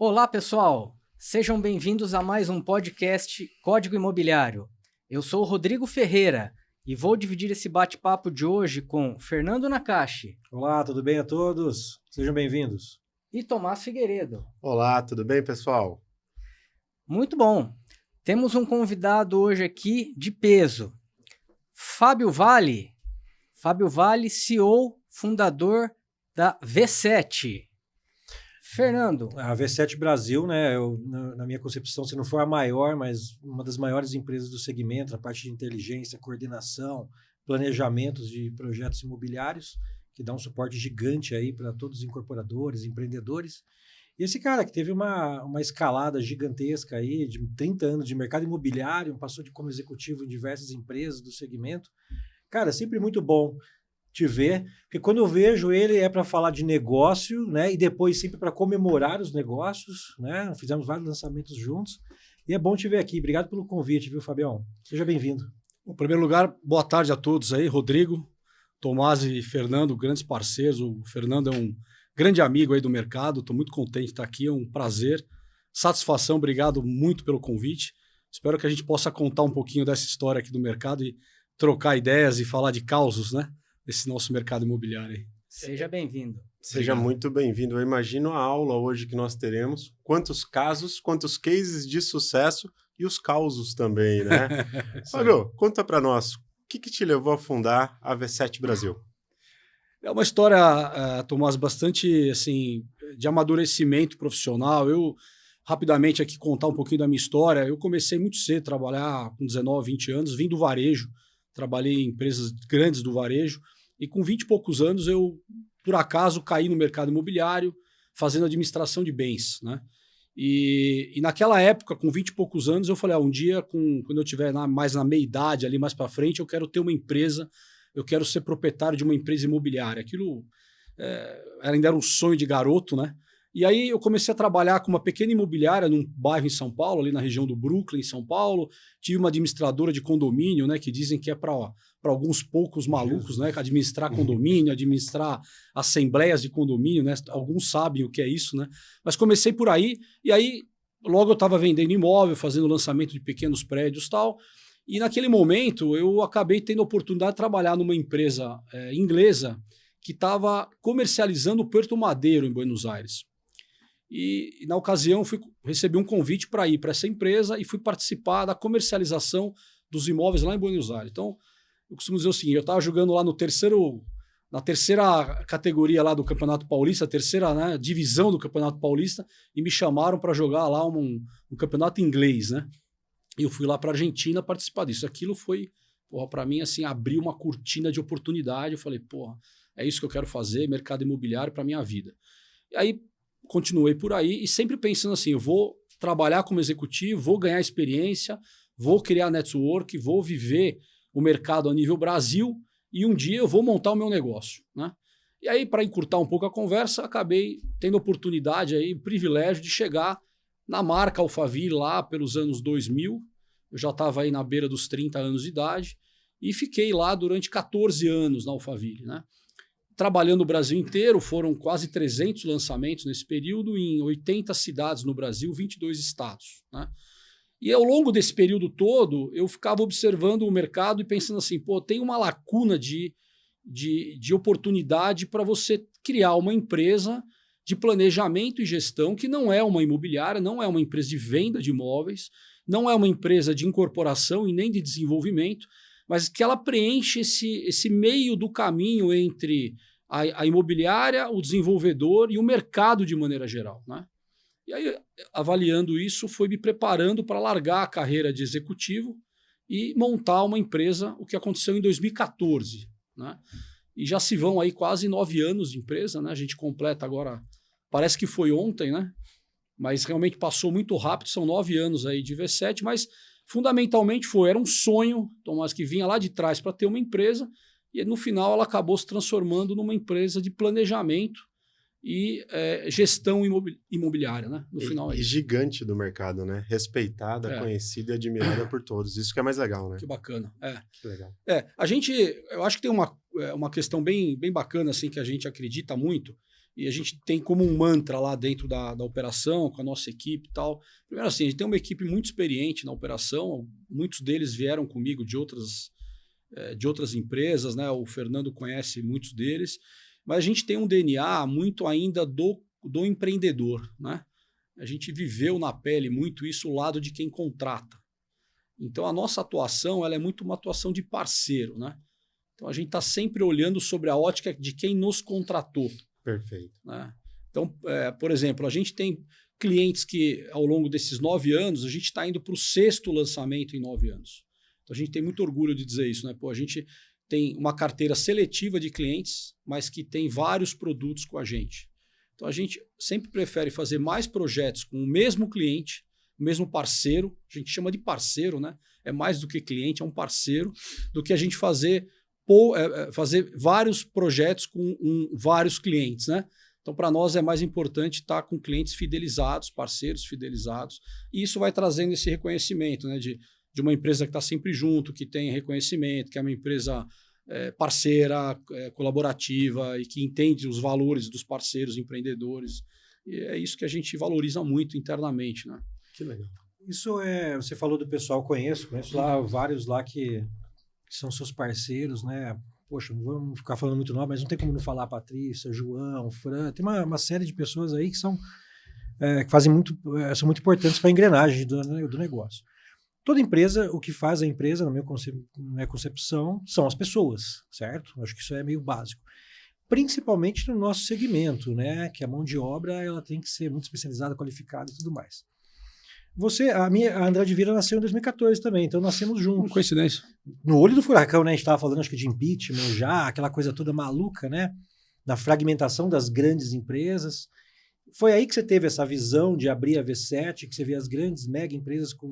Olá, pessoal! Sejam bem-vindos a mais um podcast Código Imobiliário. Eu sou o Rodrigo Ferreira e vou dividir esse bate-papo de hoje com Fernando Nakashi. Olá, tudo bem a todos? Sejam bem-vindos. E Tomás Figueiredo. Olá, tudo bem, pessoal? Muito bom! Temos um convidado hoje aqui de peso. Fábio Vale. Fábio Vale, CEO, fundador da V7. Fernando. A V7 Brasil, né, na minha concepção, se não for a maior, mas uma das maiores empresas do segmento, a parte de inteligência, coordenação, planejamentos de projetos imobiliários, que dá um suporte gigante aí para todos os incorporadores, empreendedores. E esse cara que teve uma escalada gigantesca aí, de 30 anos de mercado imobiliário, passou como executivo em diversas empresas do segmento. Cara, sempre muito bom te ver, porque quando eu vejo ele é para falar de negócio, né? E depois sempre para comemorar os negócios, né? Fizemos vários lançamentos juntos. E é bom te ver aqui. Obrigado pelo convite, viu, Fabião? Seja bem-vindo. Em primeiro lugar, boa tarde a todos aí, Rodrigo, Tomás e Fernando, grandes parceiros. O Fernando é um grande amigo aí do mercado, estou muito contente de estar aqui, é um prazer, satisfação, obrigado muito pelo convite. Espero que a gente possa contar um pouquinho dessa história aqui do mercado e trocar ideias e falar de causos, né? Desse nosso mercado imobiliário aí. Seja bem-vindo. Seja muito bem-vindo. Eu imagino a aula hoje que nós teremos. Quantos casos, quantos cases de sucesso e os causos também, né? Fábio, conta para nós, o que te levou a fundar a V7 Brasil? É uma história, Tomás, bastante assim, de amadurecimento profissional. Eu, rapidamente aqui, contar um pouquinho da minha história. Eu comecei muito cedo a trabalhar com 19, 20 anos, vim do varejo, trabalhei em empresas grandes do varejo, e com 20 e poucos anos eu, por acaso, caí no mercado imobiliário fazendo administração de bens, né? E naquela época, com 20 e poucos anos, eu falei, um dia, quando eu estiver mais na meia-idade, ali mais para frente, eu quero ter uma empresa, eu quero ser proprietário de uma empresa imobiliária. Aquilo ainda era um sonho de garoto, né? E aí eu comecei a trabalhar com uma pequena imobiliária num bairro em São Paulo, ali na região do Brooklyn, em São Paulo. Tive uma administradora de condomínio, né, que dizem que é para alguns poucos malucos, né, administrar condomínio, administrar assembleias de condomínio, né? Alguns sabem o que é isso, né? Mas comecei por aí, e aí logo eu estava vendendo imóvel, fazendo lançamento de pequenos prédios e tal. E naquele momento eu acabei tendo a oportunidade de trabalhar numa empresa inglesa que estava comercializando o Puerto Madeiro em Buenos Aires. E na ocasião recebi um convite para ir para essa empresa e fui participar da comercialização dos imóveis lá em Buenos Aires. Então, eu costumo dizer o seguinte, eu estava jogando lá na terceira categoria lá do Campeonato Paulista, a terceira, né, divisão do Campeonato Paulista, e me chamaram para jogar lá um campeonato inglês, né? E eu fui lá para a Argentina participar disso. Aquilo foi, para mim, assim, abriu uma cortina de oportunidade. Eu falei, é isso que eu quero fazer, mercado imobiliário para minha vida. E aí, continuei por aí e sempre pensando assim, eu vou trabalhar como executivo, vou ganhar experiência, vou criar network, vou viver o mercado a nível Brasil e um dia eu vou montar o meu negócio, né? E aí, para encurtar um pouco a conversa, acabei tendo a oportunidade aí, o privilégio de chegar na marca Alphaville lá pelos anos 2000. Eu já estava aí na beira dos 30 anos de idade e fiquei lá durante 14 anos na Alphaville, né? Trabalhando o Brasil inteiro, foram quase 300 lançamentos nesse período, em 80 cidades no Brasil, 22 estados, né? E ao longo desse período todo, eu ficava observando o mercado e pensando assim, tem uma lacuna de oportunidade para você criar uma empresa de planejamento e gestão que não é uma imobiliária, não é uma empresa de venda de imóveis, não é uma empresa de incorporação e nem de desenvolvimento, mas que ela preenche esse meio do caminho entre a imobiliária, o desenvolvedor e o mercado de maneira geral, né? E aí, avaliando isso, foi me preparando para largar a carreira de executivo e montar uma empresa, o que aconteceu em 2014, né? E já se vão aí quase 9 anos de empresa, né? A gente completa agora, parece que foi ontem, né? Mas realmente passou muito rápido, são 9 anos aí de V7, mas fundamentalmente era um sonho, Tomás, que vinha lá de trás para ter uma empresa, e no final ela acabou se transformando numa empresa de planejamento e gestão imobiliária, né? No final E gigante do mercado, né? Respeitada, conhecida e admirada por todos. Isso que é mais legal, né? Que bacana. Que legal. Eu acho que tem uma questão bem bacana assim, que a gente acredita muito, e a gente tem como um mantra lá dentro da operação, com a nossa equipe e tal. Primeiro assim, a gente tem uma equipe muito experiente na operação, muitos deles vieram comigo de outras empresas, né? O Fernando conhece muitos deles, mas a gente tem um DNA muito ainda do empreendedor, né? A gente viveu na pele muito isso, o lado de quem contrata. Então a nossa atuação ela é muito uma atuação de parceiro, né? Então a gente está sempre olhando sobre a ótica de quem nos contratou. Perfeito. Né? Então, por exemplo, a gente tem clientes que ao longo desses 9 anos, a gente está indo para o 6º lançamento em 9 anos. Então a gente tem muito orgulho de dizer isso, né? Pô, a gente tem uma carteira seletiva de clientes, mas que tem vários produtos com a gente. Então a gente sempre prefere fazer mais projetos com o mesmo cliente, o mesmo parceiro, a gente chama de parceiro, né? É mais do que cliente, é um parceiro, do que a gente fazer vários projetos com vários clientes, né? Então, para nós é mais importante estar com clientes fidelizados, parceiros fidelizados, e isso vai trazendo esse reconhecimento, né? De uma empresa que está sempre junto, que tem reconhecimento, que é uma empresa parceira, colaborativa e que entende os valores dos parceiros empreendedores. E é isso que a gente valoriza muito internamente, né? Que legal. Isso você falou do pessoal, conheço lá vários lá que são seus parceiros, né? Poxa, não vamos ficar falando muito nome, mas não tem como não falar Patrícia, João, Fran, tem uma série de pessoas aí que são que fazem são muito importantes para a engrenagem do negócio. Toda empresa, o que faz a empresa, na minha concepção, são as pessoas, certo? Acho que isso é meio básico. Principalmente no nosso segmento, né? Que a mão de obra ela tem que ser muito especializada, qualificada e tudo mais. A Andrade Vieira nasceu em 2014 também, então nascemos juntos. Uma coincidência. No olho do furacão, né? A gente estava falando, acho que de impeachment já, aquela coisa toda maluca, né? Da fragmentação das grandes empresas. Foi aí que você teve essa visão de abrir a V7, que você vê as grandes mega empresas com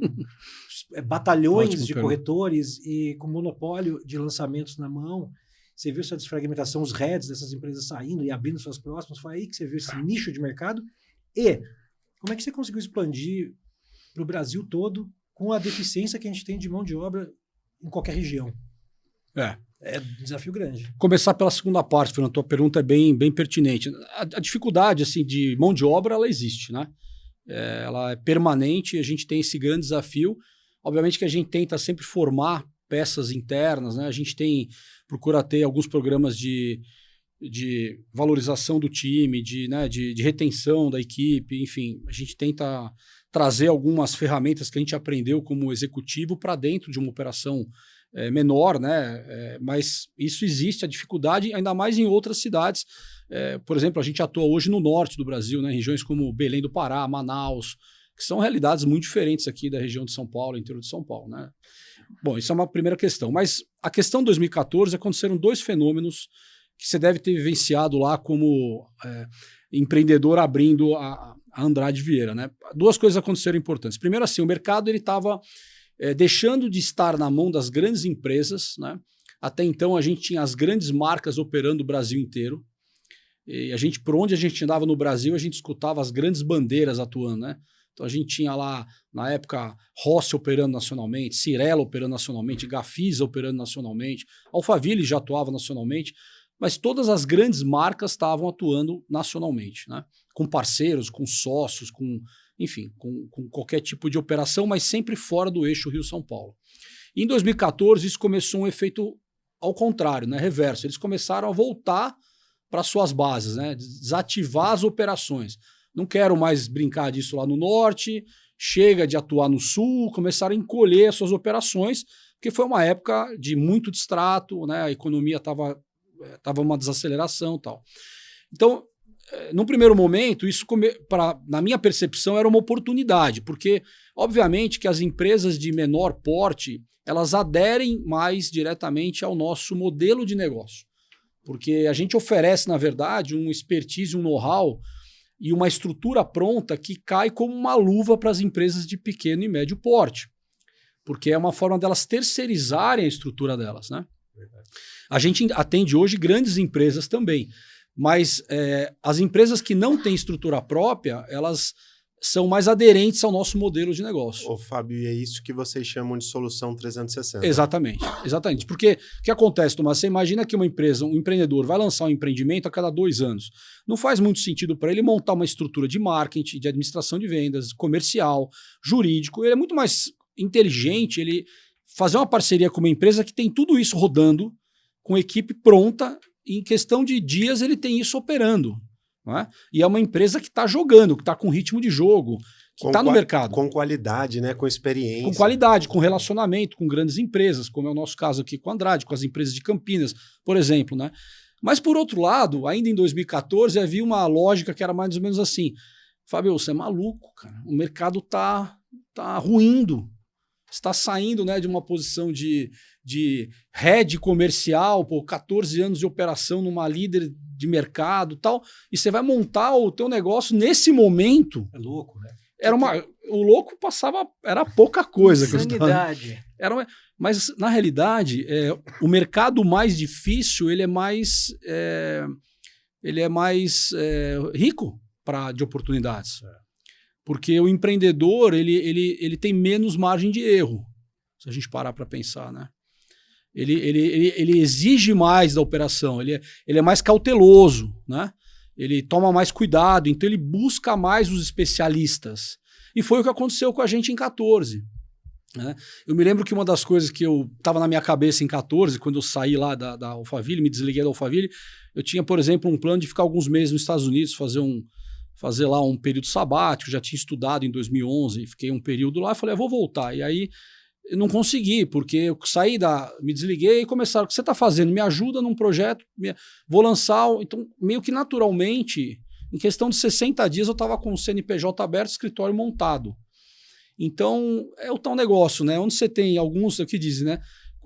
batalhões de corretores e com monopólio de lançamentos na mão. Você viu essa desfragmentação, os heads dessas empresas saindo e abrindo suas próximas. Foi aí que você viu esse nicho de mercado. E como é que você conseguiu expandir para o Brasil todo com a deficiência que a gente tem de mão de obra em qualquer região? É um desafio grande. Começar pela segunda parte, Fernando, a tua pergunta é bem pertinente. A dificuldade assim, de mão de obra, ela existe, né? Ela é permanente, a gente tem esse grande desafio. Obviamente que a gente tenta sempre formar peças internas, né? A gente procura ter alguns programas de valorização do time, de retenção da equipe, enfim, a gente tenta trazer algumas ferramentas que a gente aprendeu como executivo para dentro de uma operação menor, né? Mas isso existe, a dificuldade, ainda mais em outras cidades. Por exemplo, a gente atua hoje no norte do Brasil, né? Em regiões como Belém do Pará, Manaus, que são realidades muito diferentes aqui da região de São Paulo, interior de São Paulo, né? Bom, isso é uma primeira questão. Mas a questão de 2014, aconteceram 2 fenômenos que você deve ter vivenciado lá como empreendedor abrindo a Andrade Vieira, né? 2 coisas aconteceram importantes. Primeiro, assim, o mercado ele estava deixando de estar na mão das grandes empresas, né? Até então a gente tinha as grandes marcas operando o Brasil inteiro. E a gente, por onde a gente andava no Brasil, a gente escutava as grandes bandeiras atuando, né? Então a gente tinha lá, na época, Rossi operando nacionalmente, Cirela operando nacionalmente, Gafisa operando nacionalmente, Alphaville já atuava nacionalmente, mas todas as grandes marcas estavam atuando nacionalmente, né? Com parceiros, com sócios, enfim, com qualquer tipo de operação, mas sempre fora do eixo Rio-São Paulo. E em 2014, isso começou um efeito ao contrário, né? Reverso. Eles começaram a voltar para suas bases, né? Desativar as operações. Não quero mais brincar disso lá no norte, chega de atuar no sul, começaram a encolher as suas operações, porque foi uma época de muito distrato, né? A economia estava uma desaceleração e tal. Então, num primeiro momento, isso, na minha percepção, era uma oportunidade, porque, obviamente, que as empresas de menor porte, elas aderem mais diretamente ao nosso modelo de negócio. Porque a gente oferece, na verdade, um expertise, um know-how e uma estrutura pronta que cai como uma luva para as empresas de pequeno e médio porte. Porque é uma forma delas terceirizarem a estrutura delas, né? Verdade. A gente atende hoje grandes empresas também, mas as empresas que não têm estrutura própria, elas são mais aderentes ao nosso modelo de negócio. Ô, Fábio, e é isso que vocês chamam de solução 360. Exatamente, exatamente. Porque o que acontece, Tomás? Você imagina que uma empresa, um empreendedor vai lançar um empreendimento a cada 2 anos. Não faz muito sentido para ele montar uma estrutura de marketing, de administração de vendas, comercial, jurídico. Ele é muito mais inteligente ele fazer uma parceria com uma empresa que tem tudo isso rodando, com equipe pronta, e em questão de dias ele tem isso operando. Não é? E é uma empresa que está jogando, que está com ritmo de jogo, que está no mercado. Com qualidade, né? Com experiência. Com qualidade, com relacionamento, com grandes empresas, como é o nosso caso aqui com a Andrade, com as empresas de Campinas, por exemplo. Né? Mas, por outro lado, ainda em 2014, havia uma lógica que era mais ou menos assim. Fábio, você é maluco, cara. O mercado está ruindo. Está saindo, né, de uma posição de head comercial, 14 anos de operação numa líder de mercado e tal, e você vai montar o teu negócio nesse momento. É louco, né? O louco era pouca coisa. Insanidade. Mas, na realidade, o mercado mais difícil, ele é mais rico de oportunidades. Porque o empreendedor, ele tem menos margem de erro, se a gente parar para pensar, né? Ele exige mais da operação, ele é mais cauteloso, né? Ele toma mais cuidado, então ele busca mais os especialistas. E foi o que aconteceu com a gente em 14. Né? Eu me lembro que uma das coisas que eu estava na minha cabeça em 14, quando eu saí lá da Alphaville, me desliguei da Alphaville, eu tinha, por exemplo, um plano de ficar alguns meses nos Estados Unidos, fazer lá um período sabático, já tinha estudado em 2011, fiquei um período lá e falei, vou voltar. E aí eu não consegui, porque eu me desliguei e começaram, o que você está fazendo? Me ajuda num projeto, vou lançar. Então, meio que naturalmente, em questão de 60 dias, eu estava com o CNPJ aberto, escritório montado. Então, é o tal negócio, né? Onde você tem alguns, é o que dizem, né?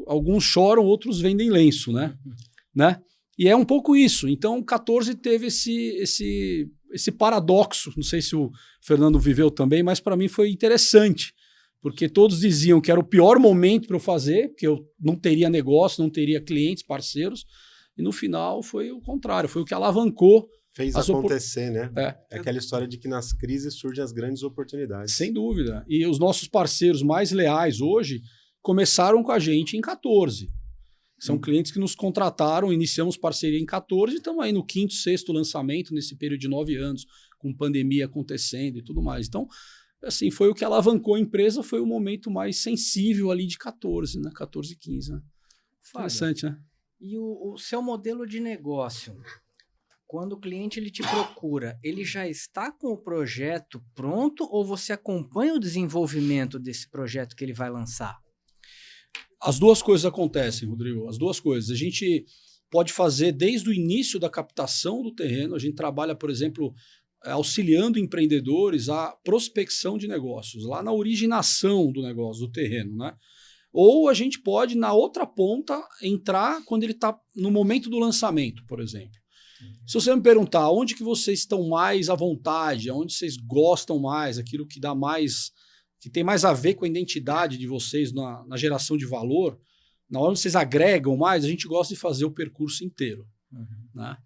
Alguns choram, outros vendem lenço, né? E é um pouco isso. Então, 14 teve esse paradoxo, não sei se o Fernando viveu também, mas para mim foi interessante, porque todos diziam que era o pior momento para eu fazer, que eu não teria negócio, não teria clientes, parceiros, e no final foi o contrário, foi o que alavancou. Fez acontecer, né? É aquela história de que nas crises surgem as grandes oportunidades. Sem dúvida. E os nossos parceiros mais leais hoje começaram com a gente em 14. São clientes que nos contrataram, iniciamos parceria em 14 e estamos aí no 5º, 6º lançamento nesse período de 9 anos, com pandemia acontecendo e tudo mais. Então, assim, foi o que alavancou a empresa, foi o momento mais sensível ali de 14, né? 14 e 15, né? Interessante, né? E o seu modelo de negócio, quando o cliente ele te procura, ele já está com o projeto pronto ou você acompanha o desenvolvimento desse projeto que ele vai lançar? As duas coisas acontecem, Rodrigo, as duas coisas. A gente pode fazer desde o início da captação do terreno, a gente trabalha, por exemplo, auxiliando empreendedores à prospecção de negócios, lá na originação do negócio, do terreno, né? Ou a gente pode, na outra ponta, entrar quando ele está no momento do lançamento, por exemplo. Se você me perguntar onde que vocês estão mais à vontade, onde vocês gostam mais, aquilo que dá mais, que tem mais a ver com a identidade de vocês na geração de valor, na hora onde vocês agregam mais, a gente gosta de fazer o percurso inteiro. Né?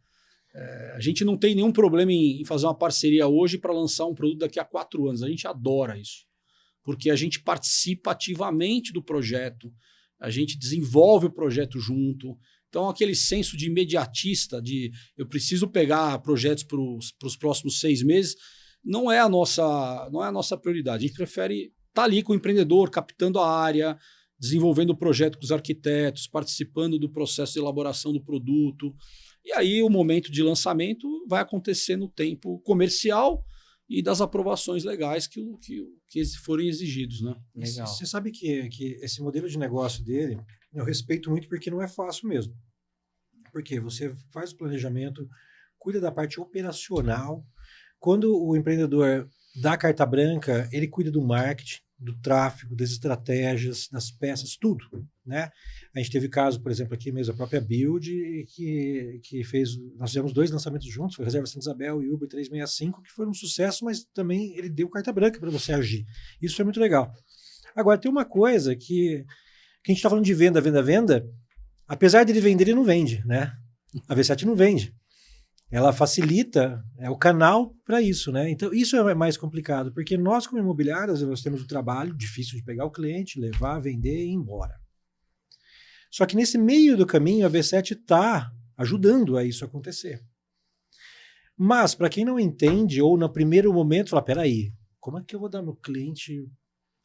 A gente não tem nenhum problema em fazer uma parceria hoje para lançar um produto daqui a 4 anos. A gente adora isso, porque a gente participa ativamente do projeto, a gente desenvolve o projeto junto. Então, aquele senso de imediatista, de eu preciso pegar projetos para os próximos 6 meses, não é a nossa prioridade. A gente prefere estar ali com o empreendedor, captando a área, desenvolvendo o projeto com os arquitetos, participando do processo de elaboração do produto. E aí o momento de lançamento vai acontecer no tempo comercial e das aprovações legais que forem exigidos. Né? Legal. Você sabe que esse modelo de negócio dele, eu respeito muito porque não é fácil mesmo. Porque você faz o planejamento, cuida da parte operacional. Quando o empreendedor dá a carta branca, ele cuida do marketing, do tráfego, das estratégias, das peças, tudo. Né? A gente teve caso, por exemplo, aqui mesmo, a própria Build, que fez, nós fizemos 2 lançamentos juntos, foi Reserva Santa Isabel e Uber 365, que foram um sucesso, mas também ele deu carta branca para você agir. Isso foi muito legal. Agora, tem uma coisa que a gente está falando de venda, apesar dele vender, ele não vende, né? A V7 não vende. ela facilita o canal para isso, né? Então, isso é mais complicado, porque nós, como imobiliárias, nós temos o trabalho difícil de pegar o cliente, levar, vender e ir embora. Só que nesse meio do caminho, a V7 está ajudando a isso acontecer. Mas, para quem não entende, ou no primeiro momento, fala, peraí, como é que eu vou dar meu cliente...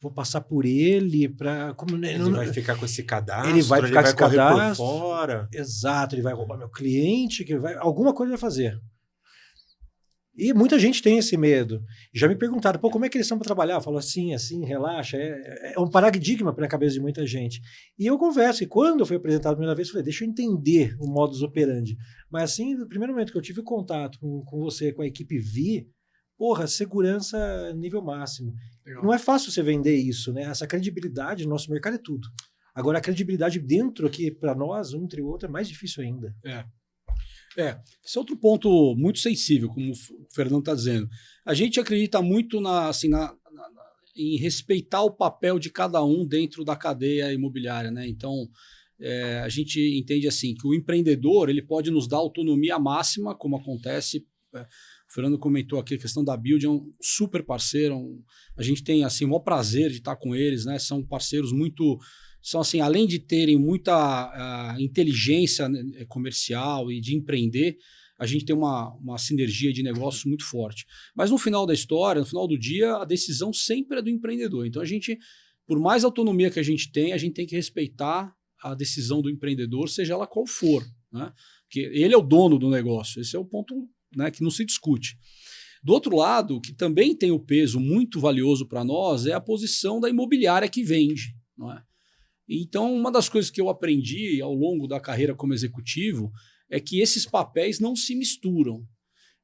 Vou passar por ele para... Ele vai ficar com esse cadastro, ele vai ficar com esse correr cadastro, por fora. Exato, ele vai roubar meu cliente, alguma coisa vai fazer. E muita gente tem esse medo. Já me perguntaram, pô, como é que eles são para trabalhar? Eu falo assim, relaxa. É um paradigma para a cabeça de muita gente. E eu converso, e quando eu fui apresentado a primeira vez, eu falei, deixa eu entender o modus operandi. Mas assim, no primeiro momento que eu tive contato com você, com a equipe Vi, porra, segurança nível máximo. Legal. Não é fácil você vender isso, né? Essa credibilidade no nosso mercado é tudo. Agora, a credibilidade dentro aqui, para nós, um entre o outro, é mais difícil ainda. Esse é outro ponto muito sensível, como o Fernando está dizendo. A gente acredita muito em respeitar o papel de cada um dentro da cadeia imobiliária, né? Então, a gente entende assim que o empreendedor ele pode nos dar autonomia máxima, como acontece... O Fernando comentou aqui a questão da Build, é um super parceiro, a gente tem assim, o maior prazer de estar com eles, né? São parceiros são assim, além de terem muita inteligência comercial e de empreender, a gente tem uma sinergia de negócios muito forte. Mas no final da história, no final do dia, a decisão sempre é do empreendedor. Então a gente, por mais autonomia que a gente tem que respeitar a decisão do empreendedor, seja ela qual for, né? Porque ele é o dono do negócio, esse é o ponto, né, que não se discute. Do outro lado, que também tem o peso muito valioso para nós, é a posição da imobiliária que vende. Não é? Então, uma das coisas que eu aprendi ao longo da carreira como executivo é que esses papéis não se misturam.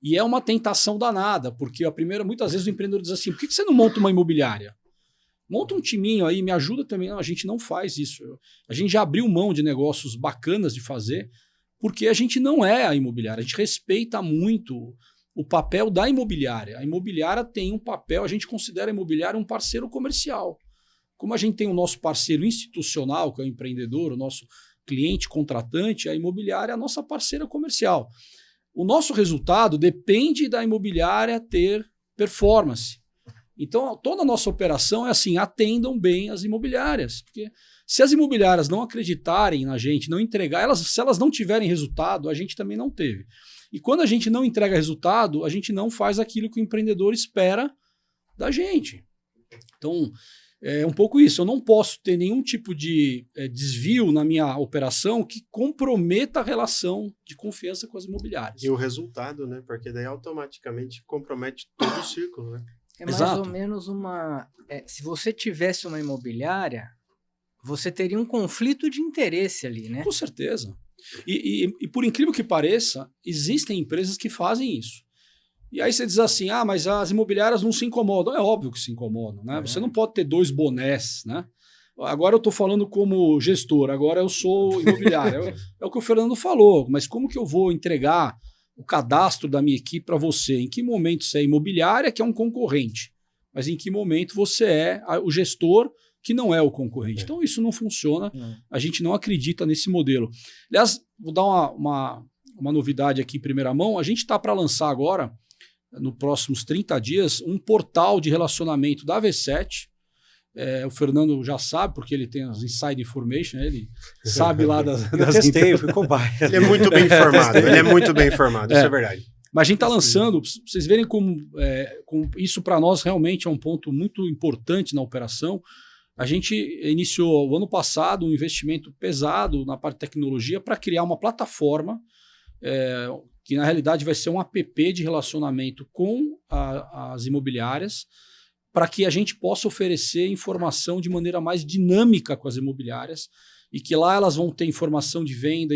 E é uma tentação danada, porque muitas vezes o empreendedor diz assim, por que você não monta uma imobiliária? Monta um timinho aí, me ajuda também. Não, a gente não faz isso. A gente já abriu mão de negócios bacanas de fazer, porque a gente não é a imobiliária, a gente respeita muito o papel da imobiliária. A imobiliária tem um papel, a gente considera a imobiliária um parceiro comercial. Como a gente tem o nosso parceiro institucional, que é o empreendedor, o nosso cliente contratante, a imobiliária é a nossa parceira comercial. O nosso resultado depende da imobiliária ter performance. Então, toda a nossa operação é assim, atendam bem as imobiliárias, porque se as imobiliárias não acreditarem na gente, não entregar, se elas não tiverem resultado, a gente também não teve. E quando a gente não entrega resultado, a gente não faz aquilo que o empreendedor espera da gente. Então, é um pouco isso. Eu não posso ter nenhum tipo de desvio na minha operação que comprometa a relação de confiança com as imobiliárias. E o resultado, né? Porque daí automaticamente compromete todo o ciclo, né? É mais ou menos se você tivesse uma imobiliária, você teria um conflito de interesse ali, né? Com certeza. E por incrível que pareça, existem empresas que fazem isso. E aí você diz assim, mas as imobiliárias não se incomodam. É óbvio que se incomodam, né? Você não pode ter dois bonés, né? Agora eu estou falando como gestor, agora eu sou imobiliário. É o que o Fernando falou, mas como que eu vou entregar o cadastro da minha equipe para você? Em que momento você é imobiliária, que é um concorrente? Mas em que momento você é o gestor, que não é o concorrente? Então isso não funciona, a gente não acredita nesse modelo. Aliás, vou dar uma novidade aqui em primeira mão, a gente está para lançar agora, nos próximos 30 dias, um portal de relacionamento da V7. O Fernando já sabe, porque ele tem as inside information, ele sabe lá das eu testei, eu fui cobaia. Ele é muito bem informado, isso é verdade. Mas a gente está lançando, pra vocês verem como isso para nós realmente é um ponto muito importante na operação. A gente iniciou o ano passado um investimento pesado na parte de tecnologia para criar uma plataforma que na realidade vai ser um app de relacionamento com as imobiliárias, para que a gente possa oferecer informação de maneira mais dinâmica com as imobiliárias e que lá elas vão ter informação de venda,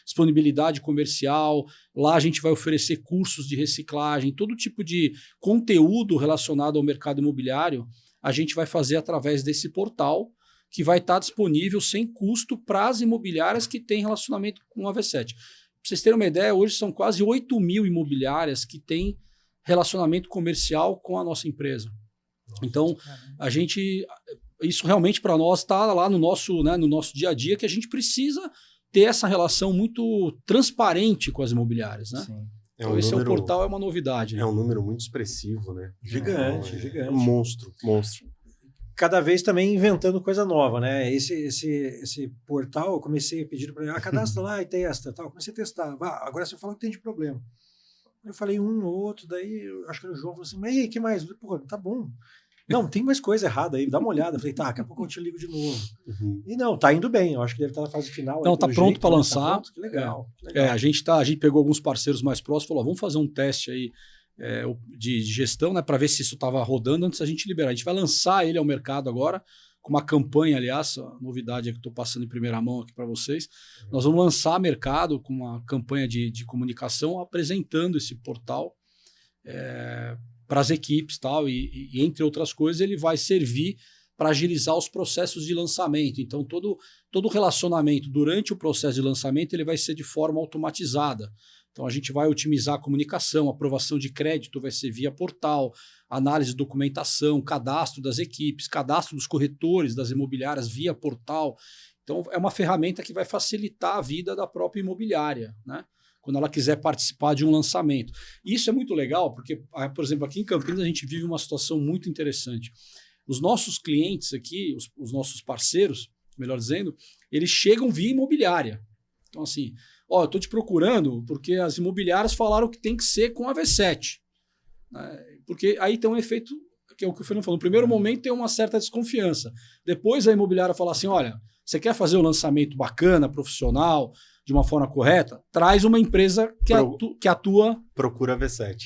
disponibilidade comercial, lá a gente vai oferecer cursos de reciclagem, todo tipo de conteúdo relacionado ao mercado imobiliário, a gente vai fazer através desse portal que vai estar disponível sem custo para as imobiliárias que têm relacionamento com a V7. Para vocês terem uma ideia, hoje são quase 8 mil imobiliárias que têm relacionamento comercial com a nossa empresa. Então, isso realmente para nós está lá no nosso dia a dia, que a gente precisa ter essa relação muito transparente com as imobiliárias, né? Sim. Então, esse portal é uma novidade. É um número muito expressivo, né? Gigante, É gigante. monstro. Cada vez também inventando coisa nova, né? Esse portal, eu comecei a pedir para ele, cadastra lá e testa, tal. Comecei a testar. Agora você fala que tem de problema. Eu falei um ou outro, daí eu acho que o João falou assim, mas e que mais? Eu falei, porra, tá bom. Não, tem mais coisa errada aí, dá uma olhada. Eu falei, tá, daqui a pouco eu te ligo de novo. E não, tá indo bem, eu acho que deve estar na fase final. Não, tá pronto para lançar. Tá pronto, que legal. legal. A gente pegou alguns parceiros mais próximos e falou, vamos fazer um teste aí de gestão, né, para ver se isso estava rodando antes da gente liberar. A gente vai lançar ele ao mercado agora, com uma campanha, aliás, a novidade é que estou passando em primeira mão aqui para vocês. Nós vamos lançar mercado com uma campanha de comunicação apresentando esse portal para as equipes tal, e entre outras coisas, ele vai servir para agilizar os processos de lançamento. Então, todo relacionamento durante o processo de lançamento ele vai ser de forma automatizada. Então, a gente vai otimizar a comunicação, aprovação de crédito vai ser via portal, análise de documentação, cadastro das equipes, cadastro dos corretores, das imobiliárias via portal. Então, é uma ferramenta que vai facilitar a vida da própria imobiliária, né? Quando ela quiser participar de um lançamento. E isso é muito legal, porque, por exemplo, aqui em Campinas a gente vive uma situação muito interessante. Os nossos clientes aqui, os nossos parceiros, melhor dizendo, eles chegam via imobiliária. Então, assim, eu estou te procurando porque as imobiliárias falaram que tem que ser com a V7. Né? Porque aí tem um efeito, que é o que o Fernando falou. No primeiro momento tem uma certa desconfiança. Depois a imobiliária fala assim, olha, você quer fazer um lançamento bacana, profissional, de uma forma correta, traz uma empresa que atua... Procura a V7.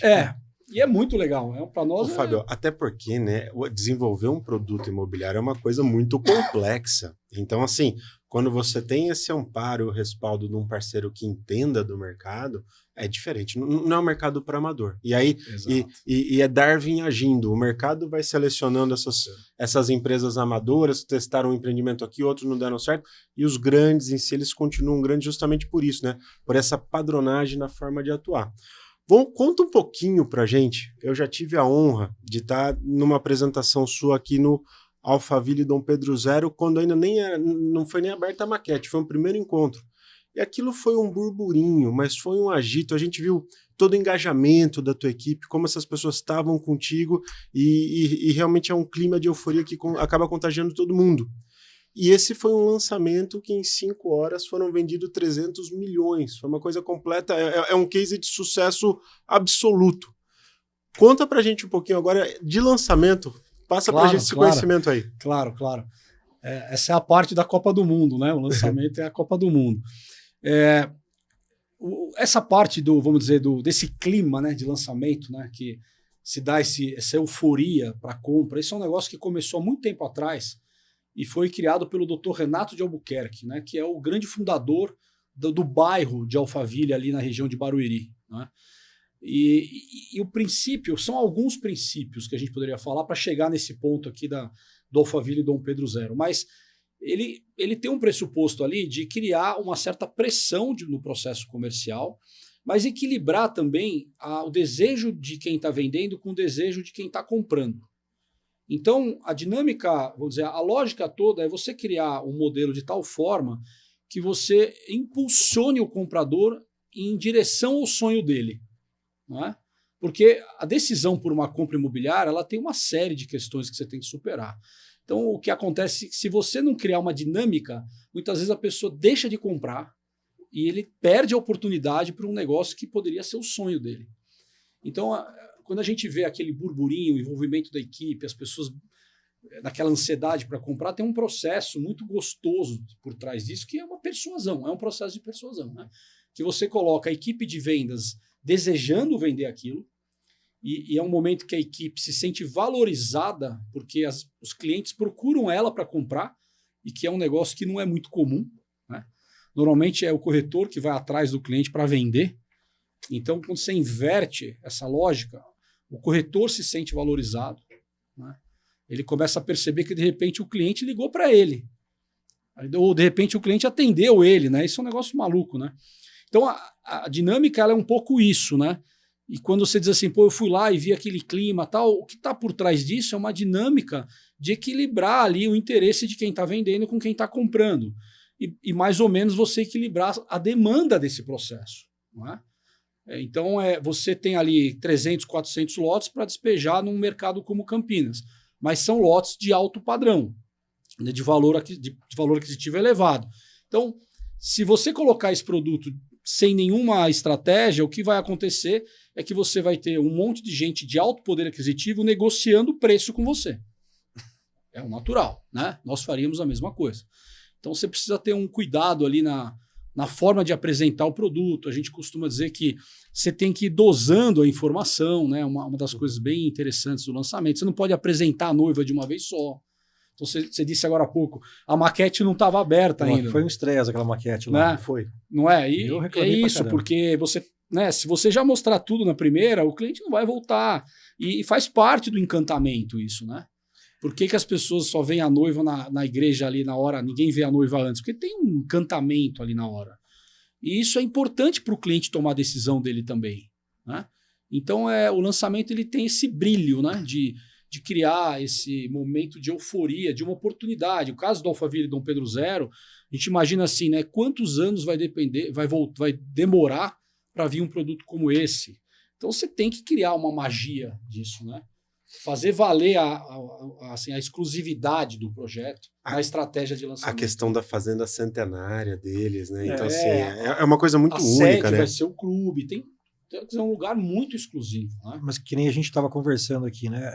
E é muito legal. Para nós. Fábio, até porque, né, desenvolver um produto imobiliário é uma coisa muito complexa. Então, assim, quando você tem esse amparo e o respaldo de um parceiro que entenda do mercado, é diferente. Não é um mercado para amador. E aí, e é Darwin agindo. O mercado vai selecionando essas empresas amadoras, testaram um empreendimento aqui, outros não deram certo, e os grandes em si, eles continuam grandes justamente por isso, né? Por essa padronagem na forma de atuar. Conta um pouquinho pra gente. Eu já tive a honra de estar numa apresentação sua aqui no Alphaville Dom Pedro Zero, quando ainda não foi nem aberta a maquete, foi um primeiro encontro. E aquilo foi um burburinho, mas foi um agito. A gente viu todo o engajamento da tua equipe, como essas pessoas estavam contigo, e realmente é um clima de euforia que acaba contagiando todo mundo. E esse foi um lançamento que em 5 horas foram vendidos 300 milhões. Foi uma coisa completa, é um case de sucesso absoluto. Conta pra gente um pouquinho agora de lançamento. Passa pra gente esse conhecimento aí. Claro. Essa é a parte da Copa do Mundo, né? O lançamento é a Copa do Mundo. Essa parte vamos dizer, desse clima, né, de lançamento, né, que se dá essa euforia para compra, isso é um negócio que começou há muito tempo atrás e foi criado pelo Dr. Renato de Albuquerque, né, que é o grande fundador do bairro de Alphaville, ali na região de Barueri. Né? E o princípio, são alguns princípios que a gente poderia falar para chegar nesse ponto aqui do Alphaville Dom Pedro Zero, mas ele tem um pressuposto ali de criar uma certa pressão no processo comercial, mas equilibrar também o desejo de quem está vendendo com o desejo de quem está comprando. Então, a dinâmica, vamos dizer, a lógica toda é você criar um modelo de tal forma que você impulsione o comprador em direção ao sonho dele. Não é? Porque a decisão por uma compra imobiliária ela tem uma série de questões que você tem que superar. Então, o que acontece, se você não criar uma dinâmica, muitas vezes a pessoa deixa de comprar e ele perde a oportunidade para um negócio que poderia ser o sonho dele. Então, quando a gente vê aquele burburinho, o envolvimento da equipe, as pessoas naquela ansiedade para comprar, tem um processo muito gostoso por trás disso, que é uma persuasão, é um processo de persuasão, né? Que você coloca a equipe de vendas desejando vender aquilo, e é um momento que a equipe se sente valorizada, porque os clientes procuram ela para comprar, e que é um negócio que não é muito comum. Né? Normalmente é o corretor que vai atrás do cliente para vender. Então, quando você inverte essa lógica, o corretor se sente valorizado. Né? Ele começa a perceber que, de repente, o cliente ligou para ele. Ou, de repente, o cliente atendeu ele. Né? Isso é um negócio maluco. Né? Então, a dinâmica ela é um pouco isso, né? E quando você diz assim, eu fui lá e vi aquele clima tal, o que está por trás disso é uma dinâmica de equilibrar ali o interesse de quem está vendendo com quem está comprando. e mais ou menos você equilibrar a demanda desse processo. Não é? Então, você tem ali 300, 400 lotes para despejar num mercado como Campinas, mas são lotes de alto padrão, né, de valor aquisitivo elevado. Então, se você colocar esse produto sem nenhuma estratégia, o que vai acontecer é que você vai ter um monte de gente de alto poder aquisitivo negociando o preço com você. É o natural, né? Nós faríamos a mesma coisa. Então, você precisa ter um cuidado ali na forma de apresentar o produto. A gente costuma dizer que você tem que ir dosando a informação, né? Uma das coisas bem interessantes do lançamento. Você não pode apresentar a noiva de uma vez só. Então, você disse agora há pouco, a maquete não estava aberta ainda. Foi um estresse aquela maquete lá. Né? Foi. Não é? E Eu é reclamei pra isso, caramba. porque você, né, se você já mostrar tudo na primeira, o cliente não vai voltar. E faz parte do encantamento isso, né? Por que as pessoas só veem a noiva na igreja ali na hora, ninguém vê a noiva antes? Porque tem um encantamento ali na hora. E isso é importante para o cliente tomar a decisão dele também, né? Então, o lançamento ele tem esse brilho, né, de criar esse momento de euforia, de uma oportunidade. O caso do Alphaville e Dom Pedro Zero, a gente imagina assim, né, quantos anos vai demorar para vir um produto como esse. Então, você tem que criar uma magia disso, né? Fazer valer assim, a exclusividade do projeto, a estratégia de lançamento. A questão da fazenda centenária deles, né? Então, É, assim, é uma coisa muito a única, sede né? vai ser o clube, tem que ser um lugar muito exclusivo, né? Mas que nem a gente estava conversando aqui, né?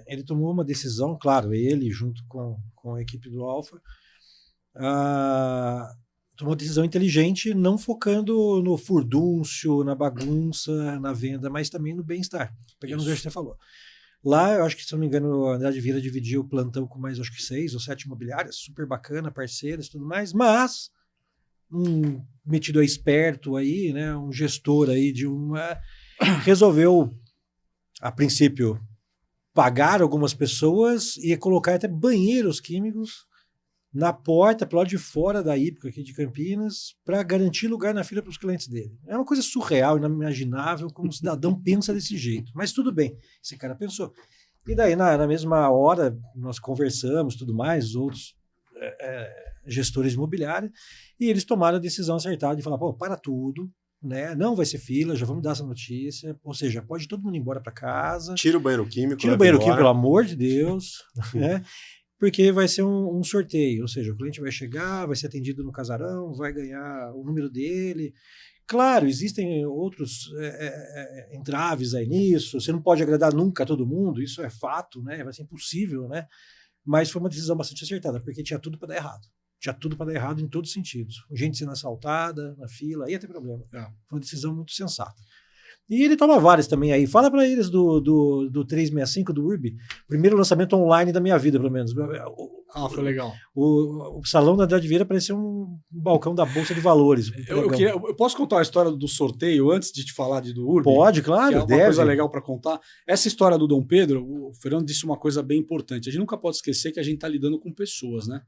Ele tomou uma decisão, claro, ele junto com a equipe do Alfa, tomou uma decisão inteligente, não focando no furdúncio, na bagunça, na venda, mas também no bem-estar. Pegando o que você falou. Lá, eu acho que, se não me engano, a Andrade Vieira dividiu o plantão com mais, acho que 6 ou 7 imobiliárias, super bacana, parceiras e tudo mais, mas um metido a esperto aí, né, um gestor aí resolveu, a princípio, pagar algumas pessoas e colocar até banheiros químicos na porta, pro lado de fora da Hípica aqui de Campinas, para garantir lugar na fila para os clientes dele. É uma coisa surreal, inimaginável, como um cidadão pensa desse jeito. Mas tudo bem, esse cara pensou. E daí, na mesma hora, nós conversamos, tudo mais, outros gestores imobiliários, e eles tomaram a decisão acertada de falar, pô, para tudo, né? Não vai ser fila, já vamos dar essa notícia, ou seja, pode todo mundo ir embora para casa. Tira o banheiro químico. Tira o banheiro químico, pelo amor de Deus, né? Porque vai ser um sorteio, ou seja, o cliente vai chegar, vai ser atendido no casarão, vai ganhar o número dele. Claro, existem outros entraves aí nisso, você não pode agradar nunca a todo mundo, isso é fato, né? Vai ser impossível, né? Mas foi uma decisão bastante acertada, porque tinha tudo para dar errado. Tinha tudo para dar errado em todos os sentidos. Gente sendo assaltada na fila, ia ter problema. Foi uma decisão muito sensata. E ele toma várias também aí. Fala para eles do 365, do Urbi. Primeiro lançamento online da minha vida, pelo menos. Foi legal. O salão da Andrade Vieira parecia um balcão da Bolsa de Valores. Eu posso contar a história do sorteio antes de te falar do Urbi? Pode, claro. Que é uma coisa legal para contar. Essa história do Dom Pedro, o Fernando disse uma coisa bem importante. A gente nunca pode esquecer que a gente está lidando com pessoas, né?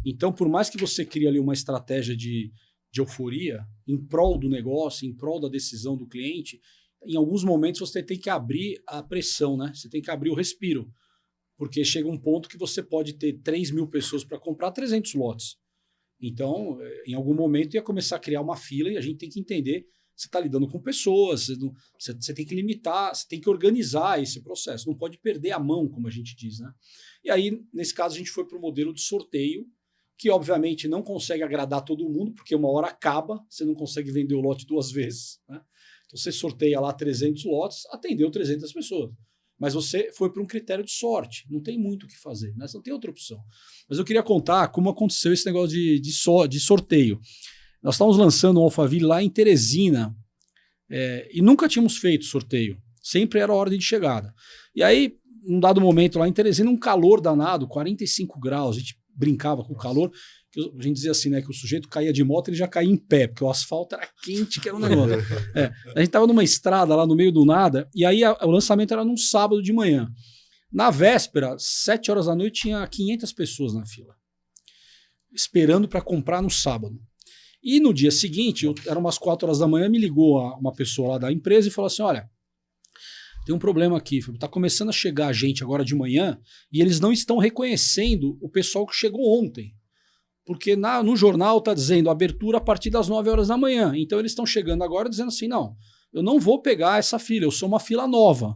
Então, por mais que você crie ali uma estratégia de euforia em prol do negócio, em prol da decisão do cliente, em alguns momentos você tem que abrir a pressão, né? Você tem que abrir o respiro, porque chega um ponto que você pode ter 3.000 pessoas para comprar 300 lotes. Então, em algum momento ia começar a criar uma fila e a gente tem que entender, você está lidando com pessoas, você tem que limitar, você tem que organizar esse processo, não pode perder a mão, como a gente diz, né? E aí, nesse caso, a gente foi para o modelo de sorteio, que obviamente não consegue agradar todo mundo, porque uma hora acaba, você não consegue vender o lote 2 vezes, né? Então você sorteia lá 300 lotes, atendeu 300 pessoas. Mas você foi para um critério de sorte, não tem muito o que fazer, né? Você não tem outra opção. Mas eu queria contar como aconteceu esse negócio de sorteio. Nós estávamos lançando um Alphaville lá em Teresina, e nunca tínhamos feito sorteio, sempre era a ordem de chegada. E aí, num dado momento lá em Teresina, um calor danado, 45 graus, a gente brincava com o calor, que a gente dizia assim, né, que o sujeito caía de moto, ele já caía em pé, porque o asfalto era quente, que era um negócio. A gente estava numa estrada lá no meio do nada, e aí o lançamento era num sábado de manhã. Na véspera, 7 horas da noite, tinha 500 pessoas na fila, esperando para comprar no sábado. E no dia seguinte, eram umas 4 horas da manhã, me ligou uma pessoa lá da empresa e falou assim, olha, tem um problema aqui, está começando a chegar gente agora de manhã e eles não estão reconhecendo o pessoal que chegou ontem. Porque no jornal está dizendo abertura a partir das 9 horas da manhã. Então eles estão chegando agora dizendo assim, não, eu não vou pegar essa fila, eu sou uma fila nova.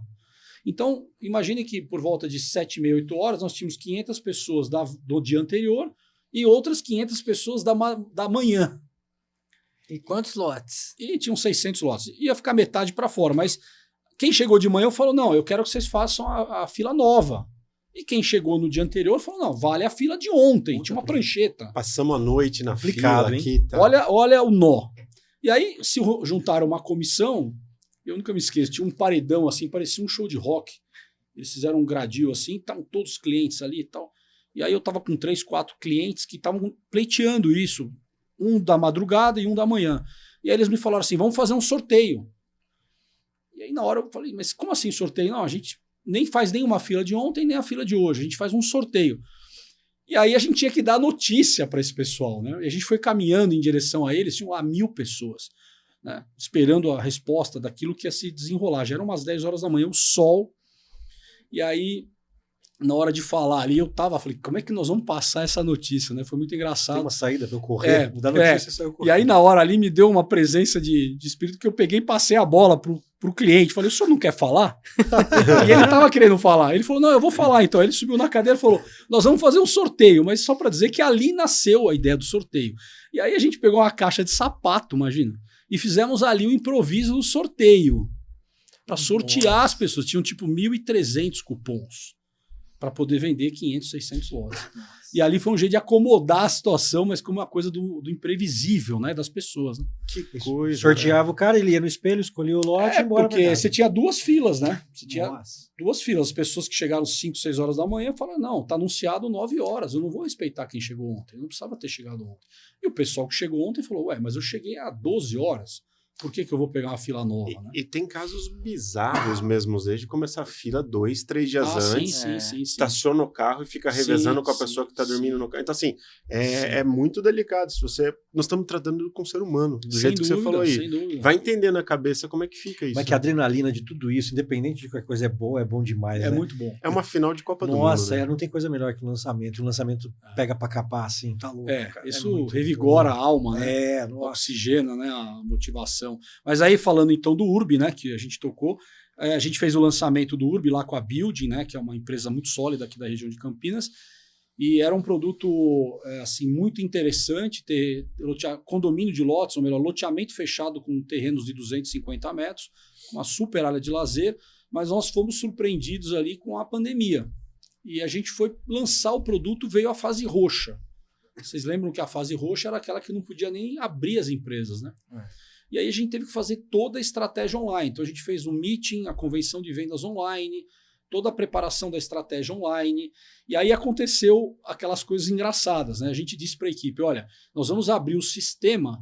Então, imagine que por volta de 7h30, 8 horas, nós tínhamos 500 pessoas do dia anterior e outras 500 pessoas da manhã. E quantos lotes? E tinham 600 lotes. Ia ficar metade para fora, mas quem chegou de manhã eu falo, não, eu quero que vocês façam a fila nova. E quem chegou no dia anterior falou, não, vale a fila de ontem, tinha uma prancheta. Passamos a noite na Complicado, fila hein? aqui. Tá? Olha o nó. E aí se juntaram uma comissão, eu nunca me esqueço, tinha um paredão assim, parecia um show de rock. Eles fizeram um gradil assim, estavam todos os clientes ali e tal. E aí eu tava com 3, 4 clientes que estavam pleiteando isso. Um da madrugada e um da manhã. E aí eles me falaram assim, vamos fazer um sorteio. E aí na hora eu falei, mas como assim sorteio? Não, a gente nem faz nenhuma fila de ontem, nem a fila de hoje. A gente faz um sorteio. E aí a gente tinha que dar notícia para esse pessoal, né? E a gente foi caminhando em direção a eles, tinham lá 1.000 pessoas, né? Esperando a resposta daquilo que ia se desenrolar. Já eram umas 10 horas da manhã, o sol. E aí, na hora de falar ali, falei, como é que nós vamos passar essa notícia, né? Foi muito engraçado. Tem uma saída para eu correr, da notícia saiu correndo. E aí, na hora ali, me deu uma presença de espírito que eu peguei e passei a bola pro cliente. Falei, o senhor não quer falar? E ele tava querendo falar. Ele falou, não, eu vou falar então. Aí ele subiu na cadeira e falou, nós vamos fazer um sorteio, mas só para dizer que ali nasceu a ideia do sorteio. E aí a gente pegou uma caixa de sapato, imagina, e fizemos ali o improviso do sorteio. Para sortear as pessoas. Tinham tipo 1.300 cupons para poder vender 500, 600 lotes. E ali foi um jeito de acomodar a situação, mas como uma coisa do imprevisível, né, das pessoas. Né? Que coisa. Sorteava o cara, ele ia no espelho, escolhia o lote e ia embora. Porque você tinha 2 filas, né? Você tinha 2 filas. As pessoas que chegaram 5, 6 horas da manhã falaram, não, tá anunciado 9 horas, eu não vou respeitar quem chegou ontem, eu não precisava ter chegado ontem. E o pessoal que chegou ontem falou, ué, mas eu cheguei a 12 horas. Por que eu vou pegar uma fila nova? Né? E tem casos bizarros mesmo, desde começar a fila 2, 3 dias antes, sim. estaciona o carro e fica revezando com a pessoa que está dormindo no carro. Então, assim, é muito delicado. Nós estamos tratando com o ser humano, do jeito que você falou aí. Sem dúvida. Vai entender na cabeça como é que fica isso. Mas que a adrenalina de tudo isso, independente de qualquer coisa, é bom demais. É né? muito bom. É uma final de Copa do Mundo. Nossa, não tem coisa melhor que o lançamento. O lançamento pega pra capar, assim, tá louco. Cara. Isso revigora a alma, né? Oxigena, né? A motivação. Mas aí, falando então do Urbi, né, que a gente tocou, a gente fez o lançamento do Urbi lá com a Building, né, que é uma empresa muito sólida aqui da região de Campinas, e era um produto assim, muito interessante, ter condomínio de lotes, ou melhor, loteamento fechado com terrenos de 250 metros, uma super área de lazer, mas nós fomos surpreendidos ali com a pandemia. E a gente foi lançar o produto, veio a fase roxa. Vocês lembram que a fase roxa era aquela que não podia nem abrir as empresas, né? E aí a gente teve que fazer toda a estratégia online. Então a gente fez um meeting, a convenção de vendas online, toda a preparação da estratégia online. E aí aconteceu aquelas coisas engraçadas, né? A gente disse para a equipe, olha, nós vamos abrir o sistema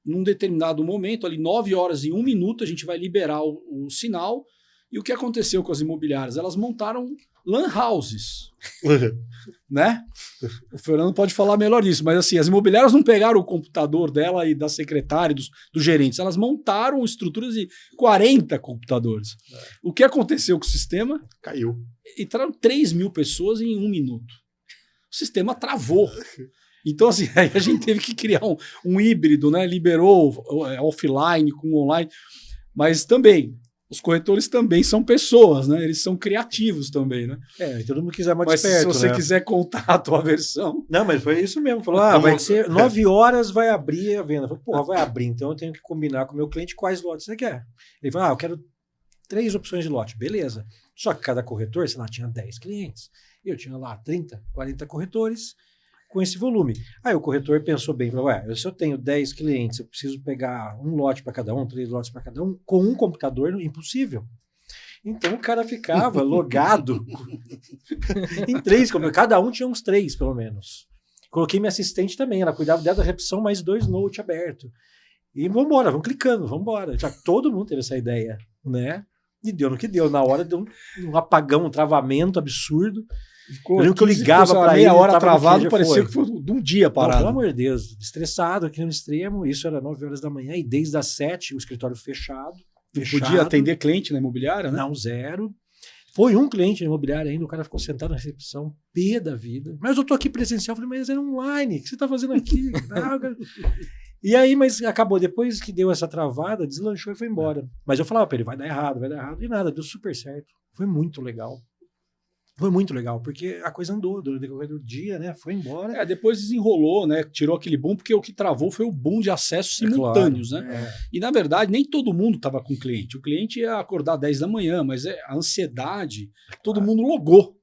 num determinado momento, ali 9 horas e 1 minuto, a gente vai liberar o sinal. E o que aconteceu com as imobiliárias? Elas montaram lan houses, né? O Fernando pode falar melhor disso, mas assim, as imobiliárias não pegaram o computador dela e da secretária e dos gerentes, elas montaram estruturas de 40 computadores. O que aconteceu com o sistema? Caiu. Entraram 3.000 pessoas em 1 minuto. O sistema travou. Então, assim, aí a gente teve que criar um híbrido, né? Liberou offline com online, mas também os corretores também são pessoas, né? Eles são criativos também, né? E todo mundo quiser mais mas esperto, se você né? quiser contar a tua versão... Não, mas foi isso mesmo. Falou, vai ser 9 horas, vai abrir a venda. Eu falei, porra, vai abrir, então eu tenho que combinar com o meu cliente quais lotes você quer. Ele falou, eu quero 3 opções de lote. Beleza. Só que cada corretor, sei lá, tinha 10 clientes. E eu tinha lá 30, 40 corretores com esse volume. Aí o corretor pensou bem, falou, se eu tenho 10 clientes, eu preciso pegar um lote para cada um, 3 lotes para cada um, com um computador, impossível. Então o cara ficava logado em 3 computadores, cada um tinha uns 3, pelo menos. Coloquei minha assistente também, ela cuidava da recepção, mais 2 notes abertos. E vamos embora, vamos clicando, vamos embora. Já todo mundo teve essa ideia, né? E deu no que deu. Na hora deu um apagão, um travamento absurdo. Eu lembro que eu ligava para ele, meia hora travado, parecia que foi de um dia parado. Não, pelo amor de Deus, estressado aqui no extremo, isso era 9 horas da manhã, e desde as 7 o escritório fechado. Não podia atender cliente na imobiliária, né? Não, zero. Foi um cliente imobiliário ainda, o cara ficou sentado na recepção, pé da vida. Mas eu tô aqui presencial. Eu falei, mas é online, o que você tá fazendo aqui? E aí, mas acabou. Depois que deu essa travada, deslanchou e foi embora. Mas eu falava pra ele, vai dar errado, vai dar errado. E nada, deu super certo. Foi muito legal. Foi muito legal, porque a coisa andou do decorrer do dia, né? Foi embora. Depois desenrolou, né? Tirou aquele boom, porque o que travou foi o boom de acessos simultâneos, claro, né? E, na verdade, nem todo mundo estava com o cliente. O cliente ia acordar 10 da manhã, mas a ansiedade, todo mundo logou.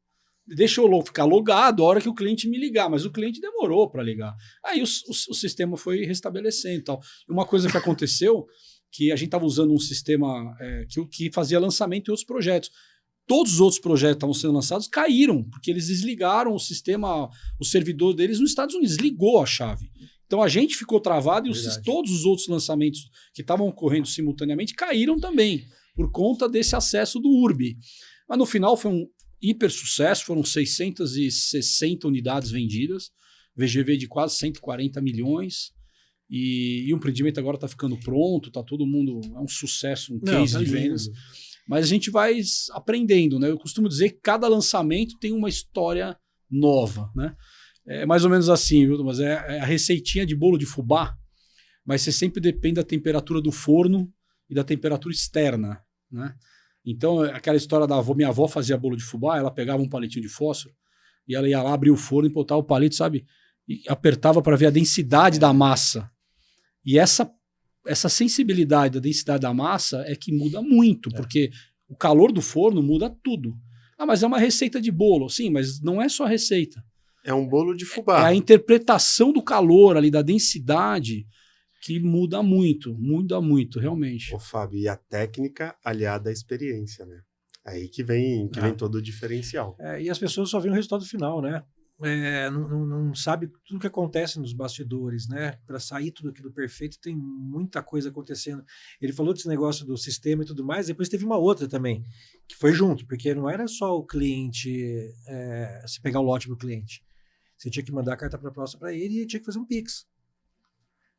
Deixa eu ficar logado a hora que o cliente me ligar, mas o cliente demorou para ligar. Aí o sistema foi restabelecendo e tal. E uma coisa que aconteceu, que a gente estava usando um sistema que fazia lançamento em outros projetos. Todos os outros projetos que estavam sendo lançados caíram, porque eles É desligaram o sistema, o servidor deles nos Estados Unidos, ligou a chave. Então a gente ficou travado e todos os outros lançamentos que estavam ocorrendo simultaneamente caíram também, por conta desse acesso do URB. Mas no final foi um hiper sucesso, foram 660 unidades vendidas, VGV de quase 140 milhões. E o empreendimento agora está ficando pronto, está todo mundo. É um sucesso, um case de vendas. Mas a gente vai aprendendo, né? Eu costumo dizer que cada lançamento tem uma história nova, né? É mais ou menos assim, viu? Mas é a receitinha de bolo de fubá, mas você sempre depende da temperatura do forno e da temperatura externa, né? Então, aquela história da avó, minha avó fazia bolo de fubá, ela pegava um palitinho de fósforo e ela ia lá abrir o forno e botar o palito, sabe? E apertava para ver a densidade da massa. E essa sensibilidade da densidade da massa é que muda muito, porque o calor do forno muda tudo. Ah, mas é uma receita de bolo. Sim, mas não é só a receita. É um bolo de fubá. É a interpretação do calor ali, da densidade, que muda muito, realmente. Ô, Fábio, e a técnica aliada à experiência, né? Aí que vem todo o diferencial. E as pessoas só veem o resultado final, né? Não sabe tudo que acontece nos bastidores, né? Para sair tudo aquilo perfeito, tem muita coisa acontecendo. Ele falou desse negócio do sistema e tudo mais, depois teve uma outra também, que foi junto, porque não era só o cliente, se pegar o lote do cliente. Você tinha que mandar a carta proposta para ele e tinha que fazer um Pix,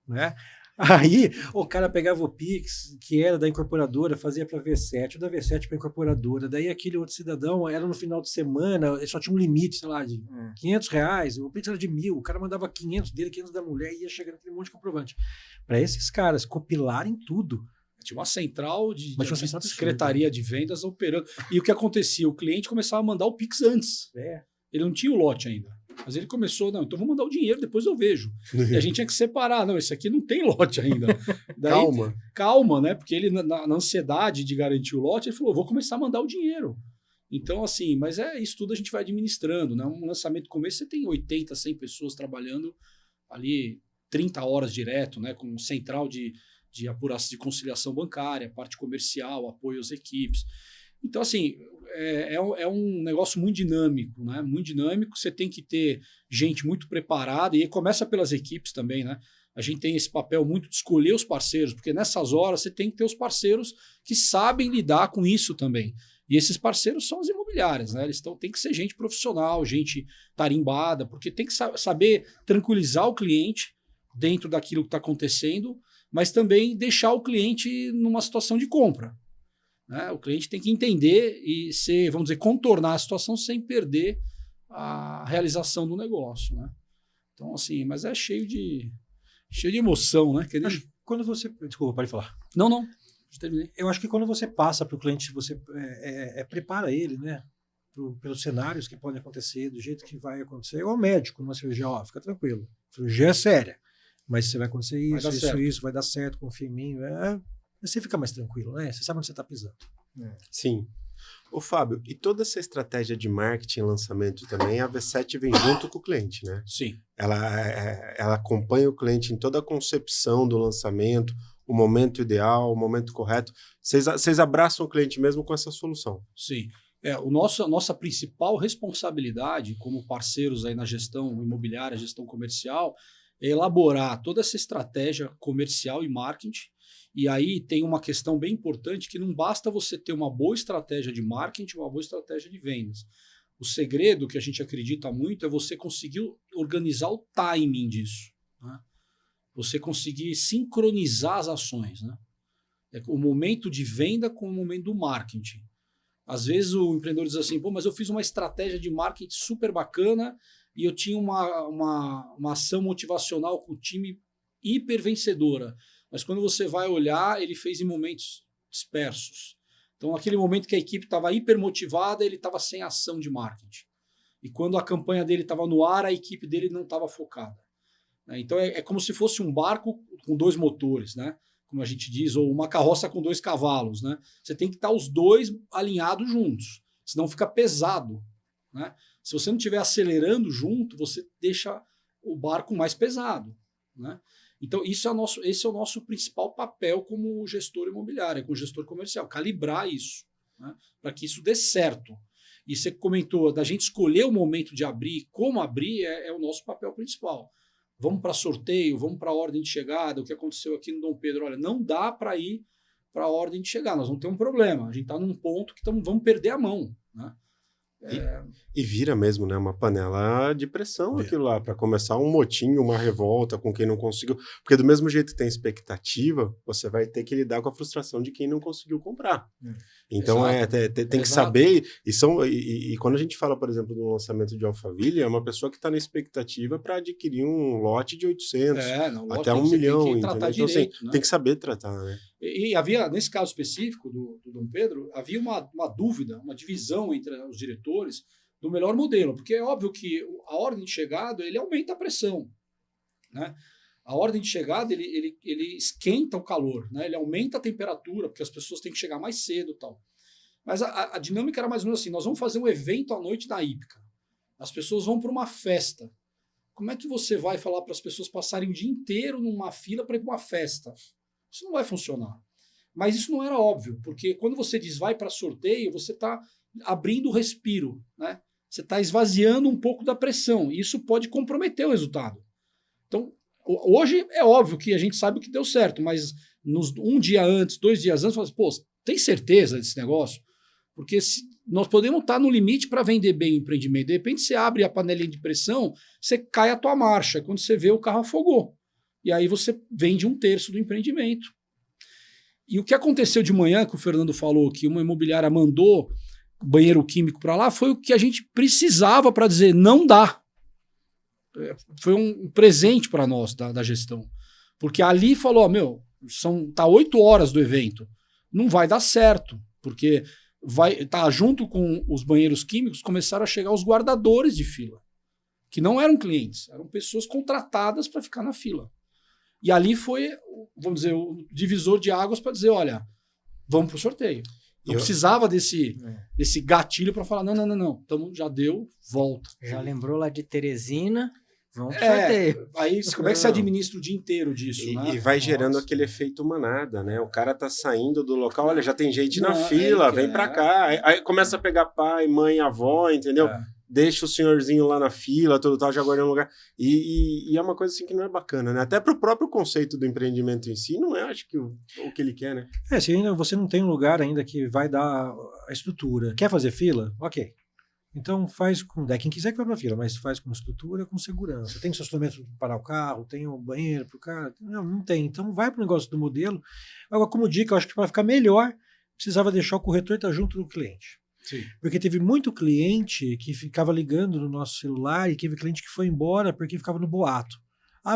né? Aí o cara pegava o Pix, que era da incorporadora, fazia para a V7, da V7 para a incorporadora, daí aquele outro cidadão era no final de semana, ele só tinha um limite, sei lá, de R$500, o Pix era de 1.000, o cara mandava 500 dele, 500 da mulher, e ia chegando aquele monte de comprovante. Para esses caras compilarem tudo. Tinha uma central de secretaria de vendas operando. E o que acontecia? O cliente começava a mandar o Pix antes. Ele não tinha o lote ainda. Mas ele começou, não, então vou mandar o dinheiro, depois eu vejo. E a gente tinha que separar, não, esse aqui não tem lote ainda. Daí, calma, né? Porque ele, na ansiedade de garantir o lote, ele falou, vou começar a mandar o dinheiro. Então, assim, mas isso tudo a gente vai administrando, né? Um lançamento começo, você tem 80, 100 pessoas trabalhando ali 30 horas direto, né? Com central de apuração de conciliação bancária, parte comercial, apoio às equipes. Então, assim, é um negócio muito dinâmico, né? Muito dinâmico, você tem que ter gente muito preparada, e começa pelas equipes também, né? A gente tem esse papel muito de escolher os parceiros, porque nessas horas você tem que ter os parceiros que sabem lidar com isso também. E esses parceiros são as imobiliárias, né? Tem que ser gente profissional, gente tarimbada, porque tem que saber tranquilizar o cliente dentro daquilo que está acontecendo, mas também deixar o cliente numa situação de compra. Né? O cliente tem que entender e vamos dizer, contornar a situação sem perder a realização do negócio, né? Então, assim, mas é cheio de emoção, né? Quando você... Desculpa, pode falar. Não. Terminei. Eu acho que quando você passa para o cliente, você prepara ele, né? Pelos cenários que podem acontecer, do jeito que vai acontecer. Igual médico numa cirurgia, fica tranquilo. A cirurgia é séria, mas você vai acontecer isso, vai dar certo, confia em mim. Você fica mais tranquilo, né? Você sabe onde você está pisando. Sim. Ô, Fábio, e toda essa estratégia de marketing e lançamento também, a V7 vem junto com o cliente, né? Sim. Ela acompanha o cliente em toda a concepção do lançamento, o momento ideal, o momento correto. Vocês abraçam o cliente mesmo com essa solução? Sim. A nossa principal responsabilidade como parceiros aí na gestão imobiliária, gestão comercial, é elaborar toda essa estratégia comercial e marketing. E aí tem uma questão bem importante, que não basta você ter uma boa estratégia de marketing, uma boa estratégia de vendas. O segredo, que a gente acredita muito, é você conseguir organizar o timing disso, né? Você conseguir sincronizar as ações, né? O momento de venda com o momento do marketing. Às vezes o empreendedor diz assim, pô, mas eu fiz uma estratégia de marketing super bacana e eu tinha uma ação motivacional com o time hiper vencedora. Mas quando você vai olhar, ele fez em momentos dispersos. Então, aquele momento que a equipe estava hiper motivada, ele estava sem ação de marketing. E quando a campanha dele estava no ar, a equipe dele não estava focada. Então, é como se fosse um barco com 2 motores, né? Como a gente diz, ou uma carroça com 2 cavalos, né? Você tem que estar os 2 alinhados juntos, senão fica pesado, né? Se você não estiver acelerando junto, você deixa o barco mais pesado, né? Então, esse é o nosso principal papel como gestor imobiliário, como gestor comercial, calibrar isso, né? Para que isso dê certo. E você comentou da gente escolher o momento de abrir, como abrir, é o nosso papel principal. Vamos para sorteio, vamos para a ordem de chegada, o que aconteceu aqui no Dom Pedro. Olha, não dá para ir para a ordem de chegada, nós vamos ter um problema. A gente está num ponto que vamos perder a mão, né? E vira mesmo, né? Uma panela de pressão aquilo lá, para começar um motim, uma revolta com quem não conseguiu. Porque do mesmo jeito que tem expectativa, você vai ter que lidar com a frustração de quem não conseguiu comprar. Então, tem que saber. E quando a gente fala, por exemplo, do lançamento de Alphaville, é uma pessoa que está na expectativa para adquirir um lote de 800, até 1 milhão. Então, direito, assim, né? Tem que saber tratar, né? E havia, nesse caso específico do Dom Pedro, havia uma dúvida, uma divisão entre os diretores do melhor modelo, porque é óbvio que a ordem de chegada ele aumenta a pressão, né? A ordem de chegada ele esquenta o calor, né? Ele aumenta a temperatura, porque as pessoas têm que chegar mais cedo e tal. Mas a dinâmica era mais ou menos assim, nós vamos fazer um evento à noite da hípica, as pessoas vão para uma festa. Como é que você vai falar para as pessoas passarem o dia inteiro numa fila para ir para uma festa? Isso não vai funcionar. Mas isso não era óbvio, porque quando você diz vai para sorteio, você está abrindo o respiro, né? Você está esvaziando um pouco da pressão, e isso pode comprometer o resultado. Então, hoje é óbvio que a gente sabe o que deu certo, mas um dia antes, 2 dias antes, fala assim, pô, tem certeza desse negócio? Porque nós podemos estar no limite para vender bem o empreendimento. De repente você abre a panelinha de pressão, você cai a tua marcha, quando você vê o carro afogou. E aí você vende 1/3 do empreendimento. E o que aconteceu de manhã, que o Fernando falou, que uma imobiliária mandou banheiro químico para lá, foi o que a gente precisava para dizer, não dá. Foi um presente para nós da gestão. Porque ali falou, tá 8 horas do evento, não vai dar certo, porque junto com os banheiros químicos, começaram a chegar os guardadores de fila, que não eram clientes, eram pessoas contratadas para ficar na fila. E ali foi, vamos dizer, o divisor de águas para dizer, olha, vamos para o sorteio. Não precisava desse gatilho para falar, não, então já deu, volta. Já lembrou lá de Teresina, vamos pro sorteio. Aí como é que você administra o dia inteiro disso, né? E vai gerando aquele efeito manada, né? O cara tá saindo do local, olha, já tem gente na fila, vem para cá. Aí começa a pegar pai, mãe, avó, entendeu? Deixa o senhorzinho lá na fila, tudo tal, já guardando um lugar. E é uma coisa assim que não é bacana, né? Até pro próprio conceito do empreendimento em si, não é, acho que o que ele quer, né? Se ainda você não tem um lugar ainda que vai dar a estrutura. Quer fazer fila? Ok. Então faz com... quem quiser que vá pra fila, mas faz com estrutura, com segurança. Tem estacionamento para parar o carro, tem um banheiro pro cara. Não tem. Então vai pro negócio do modelo. Agora, como dica, eu acho que para ficar melhor, precisava deixar o corretor estar junto do cliente. Sim. Porque teve muito cliente que ficava ligando no nosso celular e teve cliente que foi embora porque ficava no boato.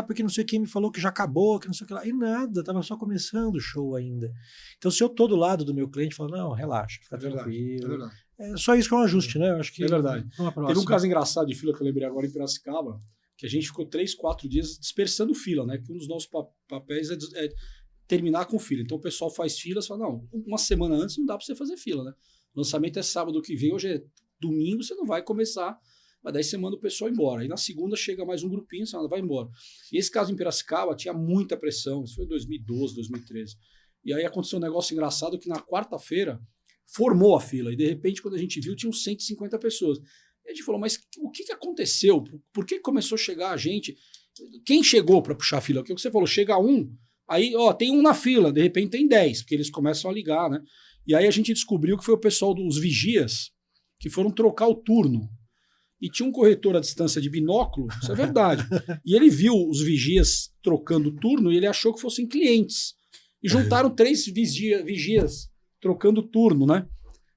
Porque não sei quem me falou que já acabou, que não sei o que lá. E nada, estava só começando o show ainda. Então, se eu tô do lado do meu cliente, falo, não, relaxa, fica tranquilo. É verdade. É só isso que é um ajuste, né? Eu acho que é verdade. Teve um caso engraçado de fila que eu lembrei agora em Piracicaba, que a gente ficou 3, 4 dias dispersando fila, né? Que um dos nossos papéis é terminar com fila. Então, o pessoal faz filas, fala, não, uma semana antes não dá para você fazer fila, né? O lançamento é sábado que vem, hoje é domingo, você não vai começar, mas daí você manda o pessoal embora. Aí na segunda chega mais um grupinho, você vai embora. E esse caso em Piracicaba tinha muita pressão, isso foi em 2012, 2013. E aí aconteceu um negócio engraçado que na quarta-feira formou a fila, e de repente quando a gente viu tinham 150 pessoas. E a gente falou, mas o que aconteceu? Por que começou a chegar a gente? Quem chegou para puxar a fila? Porque você falou, chega um, aí tem um na fila, de repente tem 10, porque eles começam a ligar, né? E aí a gente descobriu que foi o pessoal dos vigias que foram trocar o turno. E tinha um corretor à distância de binóculo, isso é verdade. E ele viu os vigias trocando o turno e ele achou que fossem clientes. E juntaram 3 vigias trocando turno, né?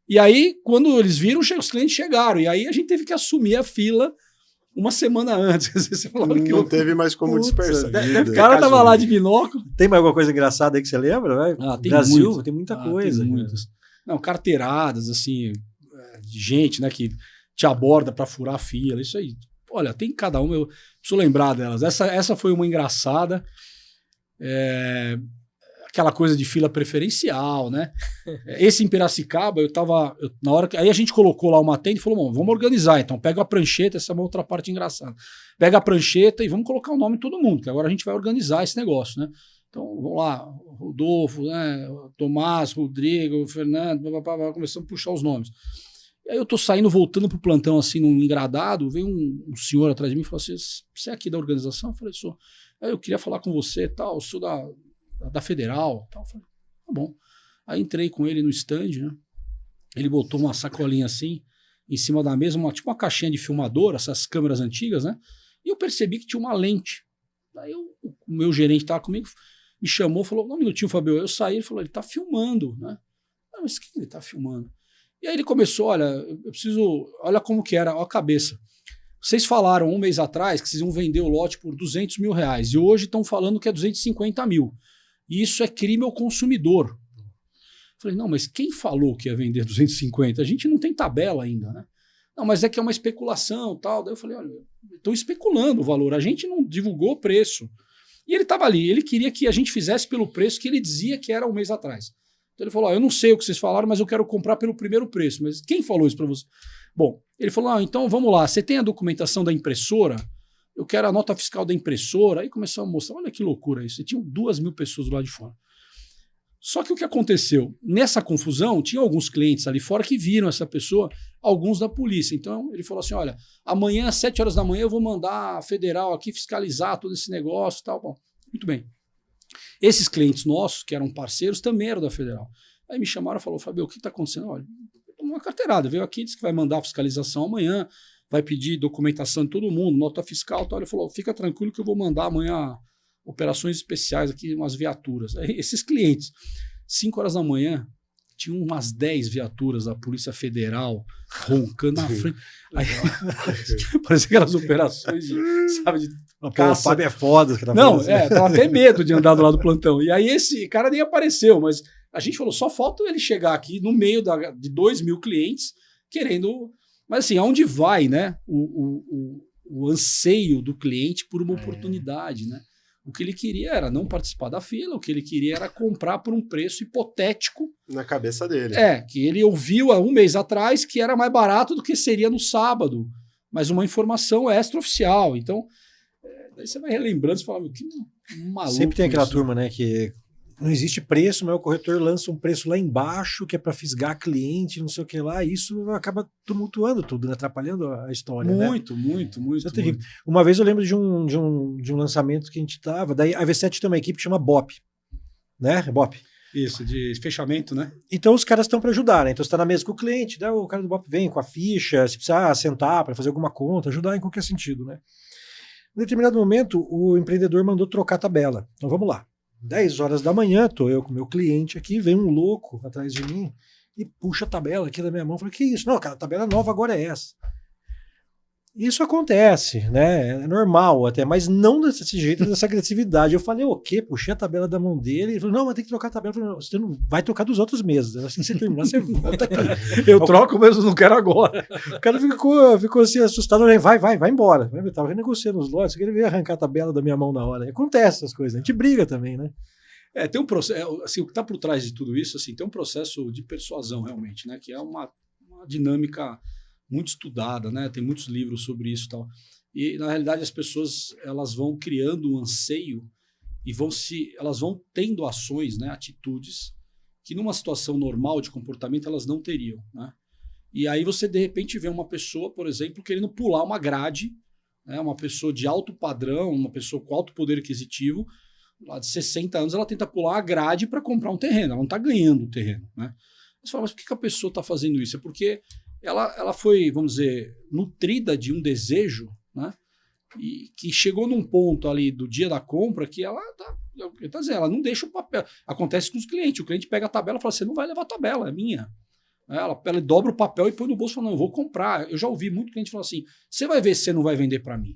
E aí, quando eles viram, os clientes chegaram. E aí a gente teve que assumir a fila uma semana antes. Você falava que Não teve mais como dispersar. o cara tava lá de binóculo. Tem mais alguma coisa engraçada aí que você lembra? Vai? Tem Brasil, muito. tem muita coisa. Tem muitas. Não, carteiradas, assim, de gente, né, que te aborda para furar a fila. Isso aí. Olha, tem cada uma. Eu preciso lembrar delas. Essa foi uma engraçada. Aquela coisa de fila preferencial, né? Esse em Piracicaba, na hora que. Aí a gente colocou lá uma tenda e falou: bom, vamos organizar então. Pega a prancheta, essa é uma outra parte engraçada. Pega a prancheta e vamos colocar o nome de todo mundo, que agora a gente vai organizar esse negócio, né? Então, vamos lá, Rodolfo, né? Tomás, Rodrigo, Fernando, começamos a puxar os nomes. E aí eu tô saindo, voltando pro plantão, assim, num engradado, veio um senhor atrás de mim e falou assim: você é aqui da organização? Eu falei: sou. Aí eu queria falar com você, tal, eu sou da Federal, tal. Eu falei: tá bom. Aí entrei com ele no stand, né? Ele botou uma sacolinha assim, em cima da mesa, tipo uma caixinha de filmador, essas câmeras antigas, né? E eu percebi que tinha uma lente. Aí o meu gerente tava comigo, me chamou, falou: um minutinho, Fabio. Eu saí, ele falou: ele tá filmando, né? Mas o que ele tá filmando? E aí ele começou: olha, eu preciso, olha como que era, olha a cabeça. Vocês falaram um mês atrás que vocês iam vender o lote por R$200 mil, e hoje estão falando que é 250 mil. E isso é crime ao consumidor. Falei: não, mas quem falou que ia vender 250? A gente não tem tabela ainda, né? Não, mas é que é uma especulação, tal. Daí eu falei: olha, estão especulando o valor, a gente não divulgou o preço. E ele estava ali, ele queria que a gente fizesse pelo preço que ele dizia que era um mês atrás. Então ele falou: eu não sei o que vocês falaram, mas eu quero comprar pelo primeiro preço. Mas quem falou isso para você? Bom, ele falou: então vamos lá, você tem a documentação da impressora? Eu quero a nota fiscal da impressora. Aí começou a mostrar: olha que loucura isso. Você tinha 2.000 pessoas do lado de fora. Só que o que aconteceu? Nessa confusão, tinha alguns clientes ali fora que viram essa pessoa, alguns da polícia. Então ele falou assim: olha, amanhã às 7 horas da manhã eu vou mandar a federal aqui fiscalizar todo esse negócio e tal. Bom, muito bem. Esses clientes nossos, que eram parceiros, também eram da federal. Aí me chamaram e falaram: Fabio, o que está acontecendo? Olha, uma carteirada, veio aqui, disse que vai mandar a fiscalização amanhã, vai pedir documentação de todo mundo, nota fiscal e tal. Ele falou: fica tranquilo que eu vou mandar amanhã operações especiais aqui, umas viaturas. Aí, esses clientes, 5 horas da manhã, tinham umas 10 viaturas da Polícia Federal roncando na frente. Aí, parecia aquelas operações sabe, de Pô, o Fábio é foda. Não, tava até medo de andar do lado do plantão. E aí esse cara nem apareceu, mas a gente falou: só falta ele chegar aqui no meio de 2.000 clientes querendo. Mas assim, aonde vai, né? O anseio do cliente por uma oportunidade, né? O que ele queria era não participar da fila, o que ele queria era comprar por um preço hipotético. Na cabeça dele. Que ele ouviu há um mês atrás que era mais barato do que seria no sábado, mas uma informação extraoficial. Então, daí você vai relembrando e fala: que maluco. Sempre tem aquela isso. turma, né, que não existe preço, mas o corretor lança um preço lá embaixo que é para fisgar cliente, não sei o que lá, e isso acaba tumultuando tudo, né, atrapalhando a história. Muito. Uma vez eu lembro de um lançamento que a gente tava, daí a V7 tem uma equipe que chama BOP, né? BOP. Isso, de fechamento, né? Então os caras estão para ajudar, né? Então você está na mesa com o cliente, daí o cara do BOP vem com a ficha, se precisar sentar para fazer alguma conta, ajudar em qualquer sentido, né? Em determinado momento, o empreendedor mandou trocar a tabela. Então vamos lá. 10 horas da manhã, tô eu com o meu cliente aqui, vem um louco atrás de mim e puxa a tabela aqui da minha mão. Eu falei: que isso? Não, cara, a tabela nova agora é essa. Isso acontece, né? É normal até, mas não desse jeito, dessa agressividade. Eu falei: o quê? Puxei a tabela da mão dele. Ele falou: não, mas tem que trocar a tabela. Eu falei: não, você não vai trocar dos outros meses. Assim que você terminar, você volta aqui. Eu troco, mas eu não quero agora. O cara ficou assim, assustado. Vai embora. Eu tava renegociando os lotes, ele veio arrancar a tabela da minha mão na hora. Acontece essas coisas, a gente briga também, né? Tem um processo, assim, o que está por trás de tudo isso, assim, tem um processo de persuasão realmente, né? Que é uma dinâmica muito estudada, né? Tem muitos livros sobre isso e tal. E, na realidade, as pessoas elas vão criando um anseio e elas vão tendo ações, né? Atitudes que numa situação normal de comportamento elas não teriam, né? E aí você, de repente, vê uma pessoa, por exemplo, querendo pular uma grade, né? Uma pessoa de alto padrão, uma pessoa com alto poder aquisitivo, lá de 60 anos, ela tenta pular a grade para comprar um terreno, ela não está ganhando o terreno, né? Você fala: mas por que a pessoa está fazendo isso? É porque ela foi, vamos dizer, nutrida de um desejo, né? E que chegou num ponto ali do dia da compra que ela tá dizendo, ela não deixa o papel. Acontece com os clientes, o cliente pega a tabela e fala: você não vai levar a tabela, é minha. Ela dobra o papel e põe no bolso e fala, não, eu vou comprar. Eu já ouvi muito cliente falar assim, você vai ver se você não vai vender para mim.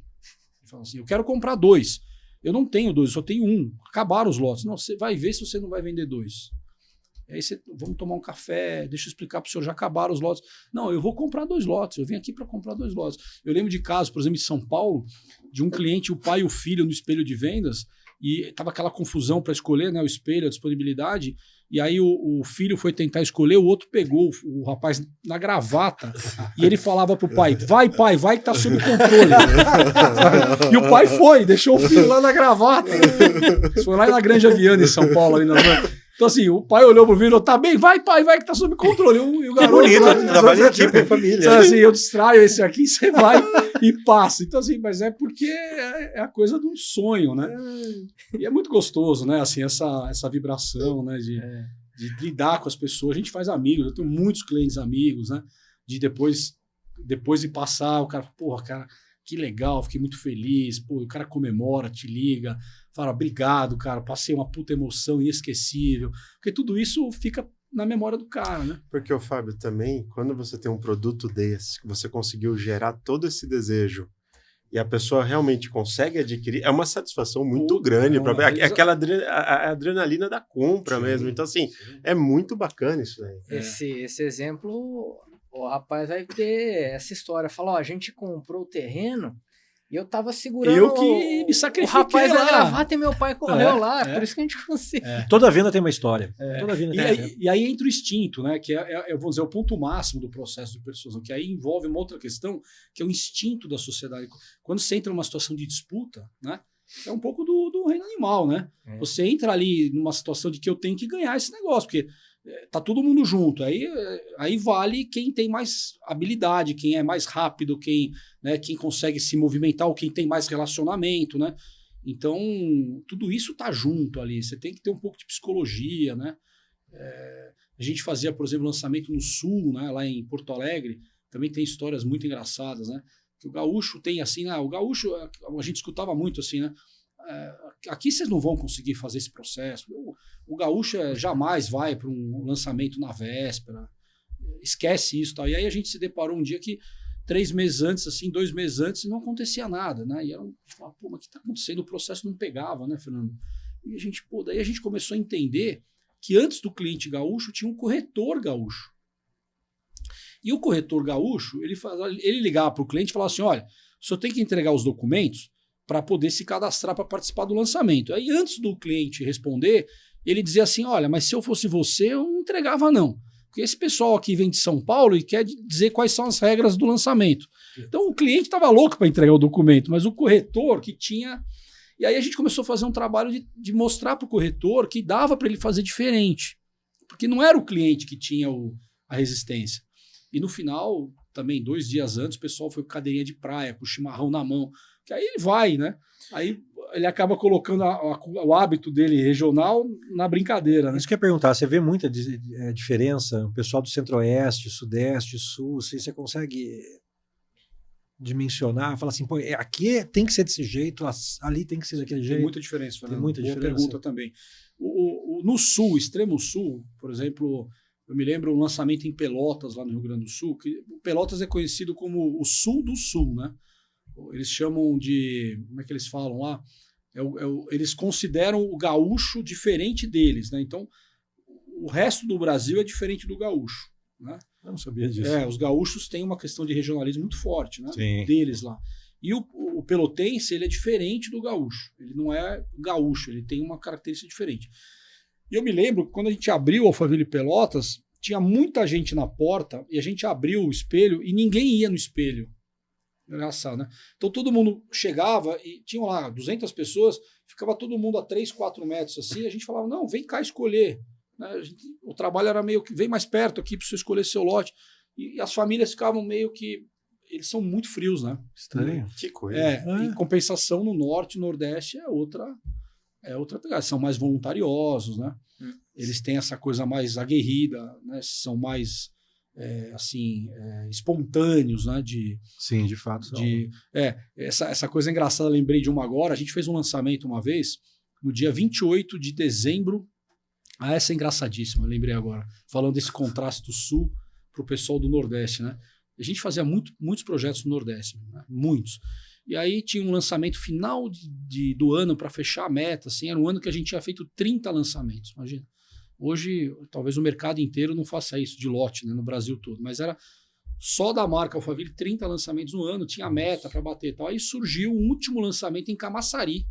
Ele fala assim, eu quero comprar 2. Eu não tenho 2, eu só tenho 1. Acabaram os lotes. Não, você vai ver se você não vai vender 2. Aí vamos tomar um café, deixa eu explicar para o senhor, já acabaram os lotes. Não, eu vou comprar 2 lotes, eu vim aqui para comprar 2 lotes. Eu lembro de casos, por exemplo, em São Paulo, de um cliente, o pai e o filho no espelho de vendas, e tava aquela confusão para escolher, né, o espelho, a disponibilidade, e aí o filho foi tentar escolher, o outro pegou o rapaz na gravata, e ele falava pro pai, vai pai, vai que tá sob controle. E o pai foi, deixou o filho lá na gravata. Isso foi lá na Granja Viana, em São Paulo, ali na Então, assim, o pai olhou pro vídeo e falou, tá bem, vai, pai, vai que tá sob controle. E o garoto... bonito, trabalho em equipe, família. Então, assim, eu distraio esse aqui, você vai e passa. Então, assim, mas é porque é a coisa do sonho, né? E é muito gostoso, né? Assim, essa vibração, né? De lidar com as pessoas. A gente faz amigos, eu tenho muitos clientes amigos, né? De depois de passar, o cara, porra, cara, que legal, fiquei muito feliz. Pô, o cara comemora, te liga, fala, obrigado, cara, passei uma puta emoção inesquecível. Porque tudo isso fica na memória do cara, né? Porque, o Fábio, também, quando você tem um produto desse, que você conseguiu gerar todo esse desejo e a pessoa realmente consegue adquirir, é uma satisfação muito grande. Aquela a adrenalina da compra mesmo. Então, assim, é muito bacana isso aí. Esse exemplo, o rapaz vai ter essa história. Fala, ó, a gente comprou o terreno e eu tava segurando eu que me sacrifiquei o rapaz lá. na gravata e meu pai correu lá. Por isso que a gente conseguiu. Toda venda tem uma história. Toda venda E aí entra o instinto, né? Que eu vou dizer, o ponto máximo do processo de persuasão, que aí envolve uma outra questão, que é o instinto da sociedade. Quando você entra numa situação de disputa, né? É um pouco do reino animal, né? Você entra ali numa situação de que eu tenho que ganhar esse negócio, porque tá todo mundo junto. Aí vale quem tem mais habilidade, quem é mais rápido, quem consegue se movimentar, ou quem tem mais relacionamento, né? Então, tudo isso tá junto ali. Você tem que ter um pouco de psicologia, né? A gente fazia, por exemplo, lançamento no Sul, né? Lá em Porto Alegre. Também tem histórias muito engraçadas, né? Que o gaúcho tem assim, né? O gaúcho, a gente escutava muito assim, né? Aqui vocês não vão conseguir fazer esse processo. O gaúcho jamais vai para um lançamento na véspera. Esquece isso. Tal. E aí a gente se deparou um dia que 3 meses antes, assim, 2 meses antes, não acontecia nada, né? E a gente falava, pô, mas o que está acontecendo? O processo não pegava, né, Fernando? E a gente, pô, daí a gente começou a entender que antes do cliente gaúcho tinha um corretor gaúcho. E o corretor gaúcho, ele ligava para o cliente e falava assim, olha, o senhor tem que entregar os documentos para poder se cadastrar para participar do lançamento. Aí antes do cliente responder, ele dizia assim, olha, mas se eu fosse você, eu não entregava não. Porque esse pessoal aqui vem de São Paulo e quer dizer quais são as regras do lançamento. Então o cliente estava louco para entregar o documento, mas o corretor que tinha... E aí a gente começou a fazer um trabalho de mostrar para o corretor que dava para ele fazer diferente. Porque não era o cliente que tinha a resistência. E no final, também 2 dias antes, o pessoal foi com cadeirinha de praia, com o chimarrão na mão. Que aí ele vai, né? Aí ele acaba colocando o hábito dele regional na brincadeira, né? Isso que eu ia perguntar, você vê muita diferença, o pessoal do Centro-Oeste, Sudeste, Sul, se você consegue dimensionar, falar assim, pô, aqui tem que ser desse jeito, ali tem que ser daquele jeito. Tem muita diferença, Fernando. Tem muita Boa diferença. Pergunta também. No Sul, extremo Sul, por exemplo, eu me lembro um lançamento em Pelotas, lá no Rio Grande do Sul, que Pelotas é conhecido como o Sul do Sul, né? Eles chamam de... Como é que eles falam lá? Eles consideram o gaúcho diferente deles, né? Então, o resto do Brasil é diferente do gaúcho, né? Eu não sabia disso. Os gaúchos têm uma questão de regionalismo muito forte, né? Sim. Deles lá. E o pelotense, ele é diferente do gaúcho. Ele não é gaúcho, ele tem uma característica diferente. E eu me lembro que quando a gente abriu o Alphaville Pelotas, tinha muita gente na porta e a gente abriu o espelho e ninguém ia no espelho. Engraçado, né? Então todo mundo chegava e tinham lá 200 pessoas, ficava todo mundo a 3, 4 metros assim, e a gente falava, não, vem cá escolher. Né? O trabalho era meio que, vem mais perto aqui para você escolher seu lote. E as famílias ficavam meio que, eles são muito frios, né? Estranho. Que coisa. Em compensação, no Norte e Nordeste é outra pegada. São mais voluntariosos, né? Eles têm essa coisa mais aguerrida, né? São mais... espontâneos, né? Sim, de fato. Essa coisa engraçada, lembrei de uma agora. A gente fez um lançamento uma vez, no dia 28 de dezembro. Essa é engraçadíssima, lembrei agora. Falando desse contraste do Sul o pessoal do Nordeste, né? A gente fazia muitos projetos no Nordeste, né? Muitos. E aí tinha um lançamento final do ano para fechar a meta. Assim, era um ano que a gente tinha feito 30 lançamentos, imagina. Hoje, talvez o mercado inteiro não faça isso de lote, né, no Brasil todo, mas era só da marca Alphaville 30 lançamentos no ano, tinha meta para bater e tal. Aí surgiu o último lançamento em Camaçari,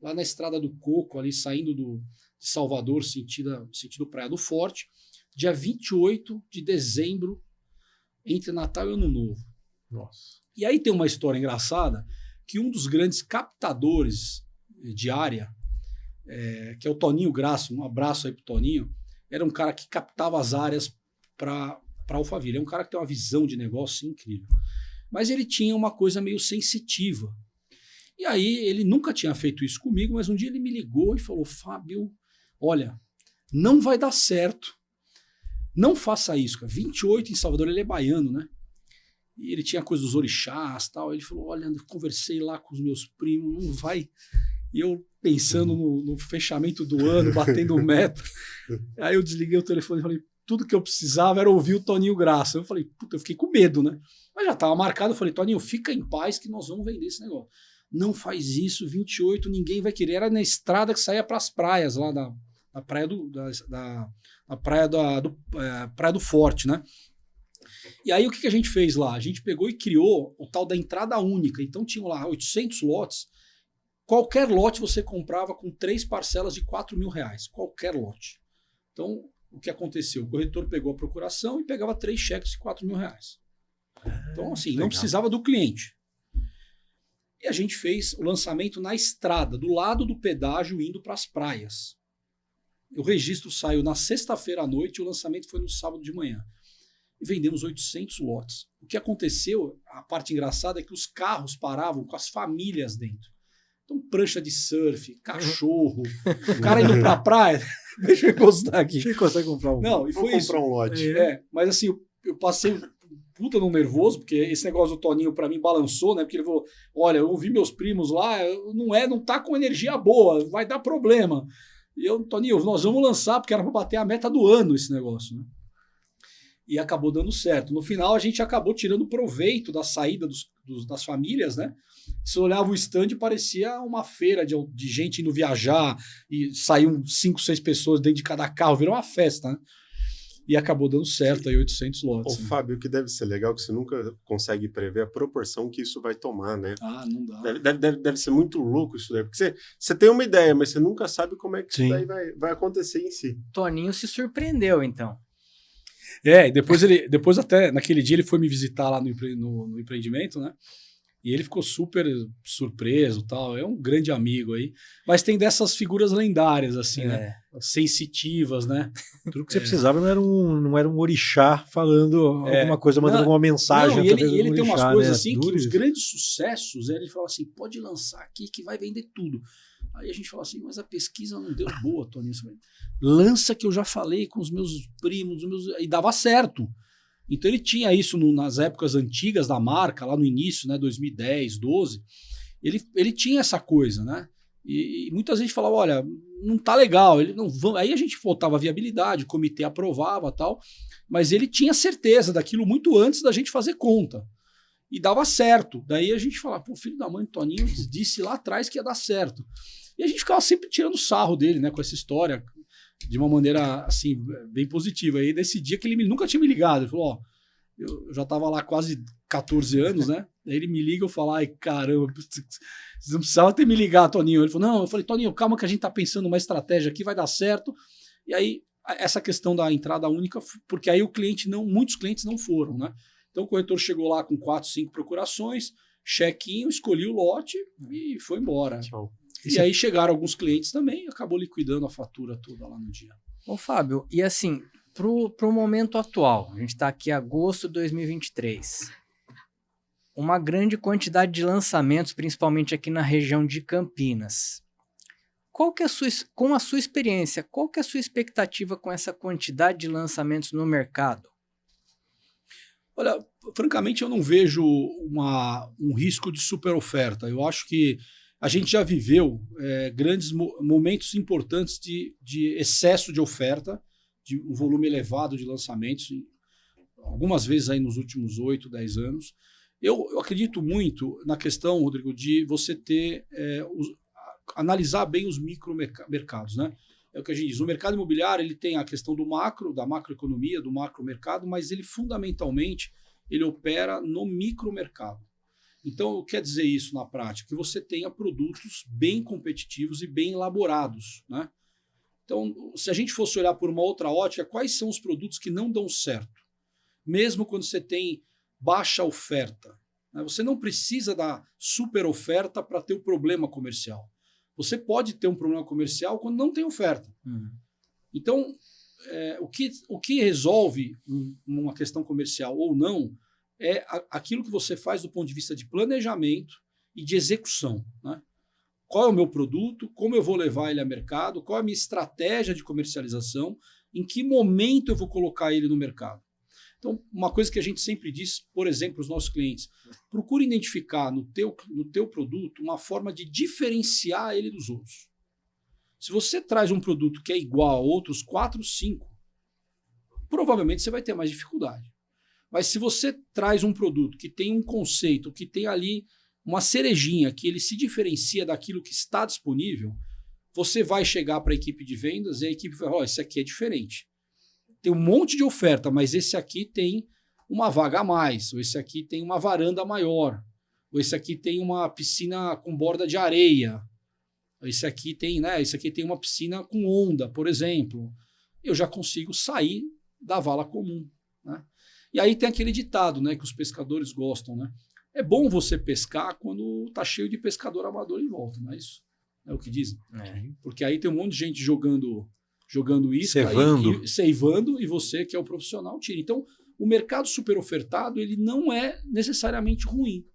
lá na Estrada do Coco, ali saindo de Salvador, sentido Praia do Forte, dia 28 de dezembro, entre Natal e Ano Novo. Nossa. E aí tem uma história engraçada, que um dos grandes captadores de área, que é o Toninho Graça, um abraço aí pro Toninho, era um cara que captava as áreas para Alphaville. É um cara que tem uma visão de negócio incrível. Mas ele tinha uma coisa meio sensitiva. E aí ele nunca tinha feito isso comigo, mas um dia ele me ligou e falou: Fábio, olha, não vai dar certo. Não faça isso, cara. 28 em Salvador, ele é baiano, né? E ele tinha coisa dos orixás e tal. Ele falou: olha, eu conversei lá com os meus primos, não vai. E eu pensando no fechamento do ano, batendo meta. Aí eu desliguei o telefone e falei: tudo que eu precisava era ouvir o Toninho Graça. Eu falei: puta, eu fiquei com medo, né? Mas já estava marcado. Eu falei: Toninho, fica em paz que nós vamos vender esse negócio. Não faz isso, 28, ninguém vai querer. Era na estrada que saía para as praias, lá da praia Praia do Forte, né? E aí o que a gente fez lá? A gente pegou e criou o tal da entrada única. Então tinham lá 800 lotes. Qualquer lote você comprava com 3 parcelas de R$4.000. Qualquer lote. Então, o que aconteceu? O corretor pegou a procuração e pegava 3 cheques de R$4.000. Então, assim, legal. Não precisava do cliente. E a gente fez o lançamento na estrada, do lado do pedágio, indo para as praias. O registro saiu na sexta-feira à noite e o lançamento foi no sábado de manhã. E vendemos 800 lotes. O que aconteceu, a parte engraçada, é que os carros paravam com as famílias dentro. Então, prancha de surf, cachorro, o cara indo pra praia. Deixa eu encostar aqui. Você consegue comprar um? Não, e Vou foi isso. comprar um lote. Mas assim, eu passei puta no nervoso, porque esse negócio do Toninho pra mim balançou, né? Porque ele falou: olha, eu ouvi meus primos lá, não tá com energia boa, vai dar problema. E eu, Toninho, nós vamos lançar, porque era pra bater a meta do ano esse negócio, né? E acabou dando certo. No final, a gente acabou tirando proveito da saída das famílias, né? Você olhava o stand e parecia uma feira de gente indo viajar e saíam 5, 6 pessoas dentro de cada carro, virou uma festa, né? E acabou dando certo aí 800 lotes. Ô, Fábio, o que deve ser legal é que você nunca consegue prever a proporção que isso vai tomar, né? Ah, não dá. Deve ser muito louco isso daí, porque você tem uma ideia, mas você nunca sabe como é que isso daí vai acontecer em si. Toninho se surpreendeu, então. Depois até, naquele dia, ele foi me visitar lá no empreendimento, né? E ele ficou super surpreso e tal. É um grande amigo aí. Mas tem dessas figuras lendárias, assim, né? Sensitivas, né? Tudo que você precisava não era um orixá falando alguma coisa, mandando alguma mensagem. Não, e ele um tem orixá, umas coisas né? assim, que os grandes sucessos, ele fala assim: pode lançar aqui que vai vender tudo. Aí a gente fala assim: mas a pesquisa não deu boa, Toninho. Lança que eu já falei com os meus primos, e dava certo. Então ele tinha isso nas épocas antigas da marca, lá no início, né, 2010, 12, ele tinha essa coisa, né? E muitas vezes falava: olha, não tá legal, ele não vão. Aí a gente voltava a viabilidade, o comitê aprovava tal, mas ele tinha certeza daquilo muito antes da gente fazer conta. E dava certo. Daí a gente falava: pô, filho da mãe do Toninho disse lá atrás que ia dar certo. E a gente ficava sempre tirando sarro dele, né, com essa história, de uma maneira, assim, bem positiva. Aí, nesse dia que ele nunca tinha me ligado, ele falou: ó, eu já tava lá quase 14 anos, né? Aí ele me liga, eu falo: ai, caramba, você não precisava ter me ligado, Toninho. Ele falou: não, eu falei: Toninho, calma que a gente tá pensando uma estratégia aqui, vai dar certo. E aí, essa questão da entrada única, porque aí muitos clientes não foram, né? Então o corretor chegou lá com 4, 5 procurações, chequinho, escolhi o lote e foi embora. Tchau. E aí chegaram alguns clientes também e acabou liquidando a fatura toda lá no dia. Ô, Fábio, e assim, pro momento atual, a gente está aqui em agosto de 2023, uma grande quantidade de lançamentos, principalmente aqui na região de Campinas. Com a sua experiência, qual que é a sua expectativa com essa quantidade de lançamentos no mercado? Olha, francamente, eu não vejo um risco de super oferta. Eu acho que a gente já viveu grandes momentos importantes de excesso de oferta, de um volume elevado de lançamentos. algumas vezes aí nos últimos 8, 10 anos. Eu acredito muito na questão, Rodrigo, de você ter analisar bem os micromercados, né? É o que a gente diz. O mercado imobiliário ele tem a questão do macro, da macroeconomia, do macromercado, mas ele fundamentalmente ele opera no micromercado. Então, quer dizer isso na prática? Que você tenha produtos bem competitivos e bem elaborados, né? Então, se a gente fosse olhar por uma outra ótica, quais são os produtos que não dão certo? Mesmo quando você tem baixa oferta, né? Você não precisa da super oferta para ter o problema comercial. Você pode ter um problema comercial quando não tem oferta. Então, o que resolve uma questão comercial ou não é aquilo que você faz do ponto de vista de planejamento e de execução, né? Qual é o meu produto, como eu vou levar ele a mercado, qual é a minha estratégia de comercialização, em que momento eu vou colocar ele no mercado. Então, uma coisa que a gente sempre diz, por exemplo, os nossos clientes, procure identificar no teu produto uma forma de diferenciar ele dos outros. Se você traz um produto que é igual a outros 4, 5, provavelmente você vai ter mais dificuldade. Mas se você traz um produto que tem um conceito, que tem ali uma cerejinha, que ele se diferencia daquilo que está disponível, você vai chegar para a equipe de vendas e a equipe vai falar, esse aqui é diferente. Tem um monte de oferta, mas esse aqui tem uma vaga a mais, ou esse aqui tem uma varanda maior, ou esse aqui tem uma piscina com borda de areia, ou esse aqui tem, né, esse aqui tem uma piscina com onda, por exemplo. Eu já consigo sair da vala comum, né? E aí tem aquele ditado, né, que os pescadores gostam, né? É bom você pescar quando tá cheio de pescador amador em volta, não é isso? É o que dizem. Porque aí tem um monte de gente jogando isca, ceivando, e você, que é o profissional, tira. Então, o mercado super ofertado, ele não é necessariamente ruim.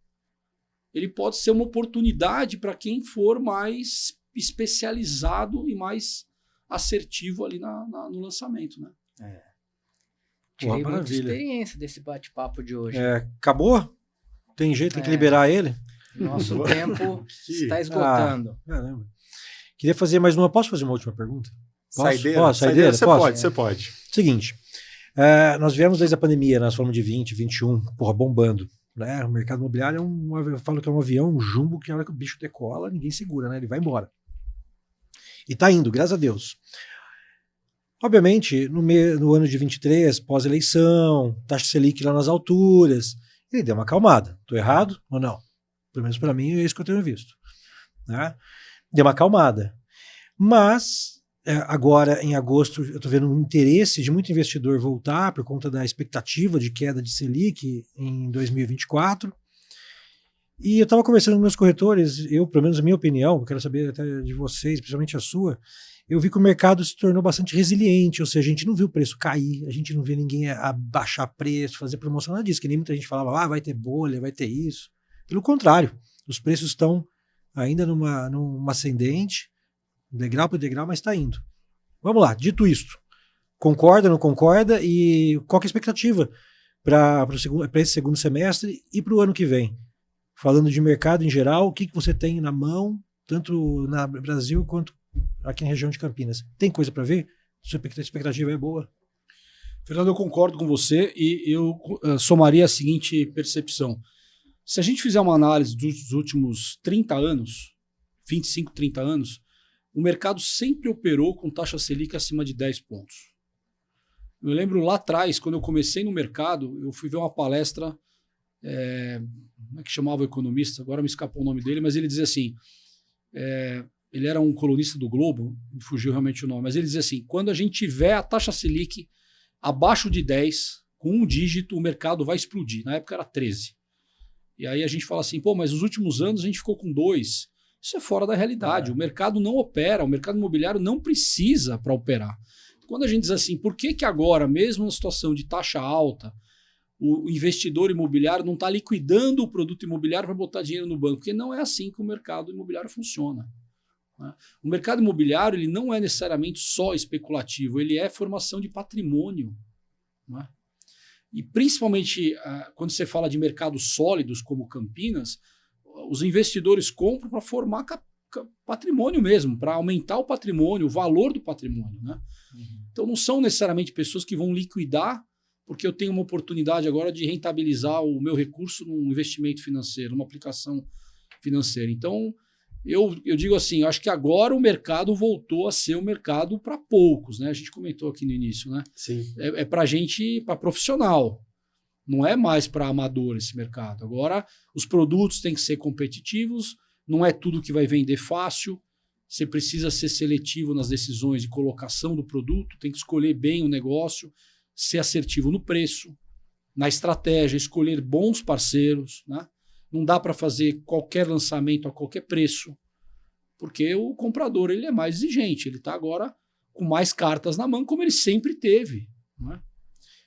Ele pode ser uma oportunidade para quem for mais especializado e mais assertivo ali no lançamento, né? Tirei muita experiência desse bate-papo de hoje. Acabou? Tem jeito, tem que liberar ele? Nosso tempo está esgotando. Caramba. Queria fazer mais uma. Posso fazer uma última pergunta? Saideira? Saideira? Você pode. Seguinte, nós viemos desde a pandemia, nós falamos de 20, 21, bombando. Né? O mercado imobiliário eu falo que é um avião, um jumbo, que a hora que o bicho decola, ninguém segura, né? Ele vai embora. E tá indo, graças a Deus. Obviamente, no ano de 23, pós-eleição, taxa Selic lá nas alturas, ele deu uma acalmada. Tô errado ou não? Pelo menos para mim é isso que eu tenho visto. Né? Deu uma acalmada. Mas, agora em agosto, eu estou vendo um interesse de muito investidor voltar por conta da expectativa de queda de Selic em 2024. E eu estava conversando com meus corretores, pelo menos a minha opinião, eu quero saber até de vocês, principalmente a sua, eu vi que o mercado se tornou bastante resiliente, ou seja, a gente não viu o preço cair, a gente não vê ninguém abaixar preço, fazer promoção, nada disso, que nem muita gente falava, vai ter bolha, vai ter isso. Pelo contrário, os preços estão ainda numa ascendente, degrau por degrau, mas está indo. Vamos lá, dito isto, concorda, não concorda, e qual que é a expectativa para esse segundo semestre e para o ano que vem? Falando de mercado em geral, o que você tem na mão, tanto no Brasil quanto aqui na região de Campinas? Tem coisa para ver? Sua expectativa é boa? Fernando, eu concordo com você e eu somaria a seguinte percepção. Se a gente fizer uma análise dos últimos 30 anos, 25, 30 anos, o mercado sempre operou com taxa Selic acima de 10 pontos. Eu lembro lá atrás, quando eu comecei no mercado, eu fui ver uma palestra, como é que chamava o economista? Agora me escapou o nome dele, mas ele dizia assim, ele era um colunista do Globo, me fugiu realmente o nome, mas ele dizia assim, quando a gente tiver a taxa Selic abaixo de 10, com um dígito, o mercado vai explodir. Na época era 13. E aí a gente fala assim, mas nos últimos anos a gente ficou com 2. Isso é fora da realidade. O mercado não opera, o mercado imobiliário não precisa para operar. Quando a gente diz assim, por que agora, mesmo na situação de taxa alta, o investidor imobiliário não está liquidando o produto imobiliário para botar dinheiro no banco? Porque não é assim que o mercado imobiliário funciona. Né? O mercado imobiliário ele não é necessariamente só especulativo, ele é formação de patrimônio. Né? E principalmente quando você fala de mercados sólidos como Campinas, os investidores compram para formar patrimônio mesmo, para aumentar o patrimônio, o valor do patrimônio. Né? Então não são necessariamente pessoas que vão liquidar porque eu tenho uma oportunidade agora de rentabilizar o meu recurso num investimento financeiro, numa aplicação financeira. Então, eu digo assim, eu acho que agora o mercado voltou a ser um mercado para poucos, né? A gente comentou aqui no início, né? Sim. É para gente, para profissional. Não é mais para amador esse mercado. Agora, os produtos têm que ser competitivos, não é tudo que vai vender fácil. Você precisa ser seletivo nas decisões de colocação do produto, tem que escolher bem o negócio, ser assertivo no preço, na estratégia, escolher bons parceiros, né? Não dá para fazer qualquer lançamento a qualquer preço, porque o comprador ele é mais exigente, ele está agora com mais cartas na mão, como ele sempre teve, né?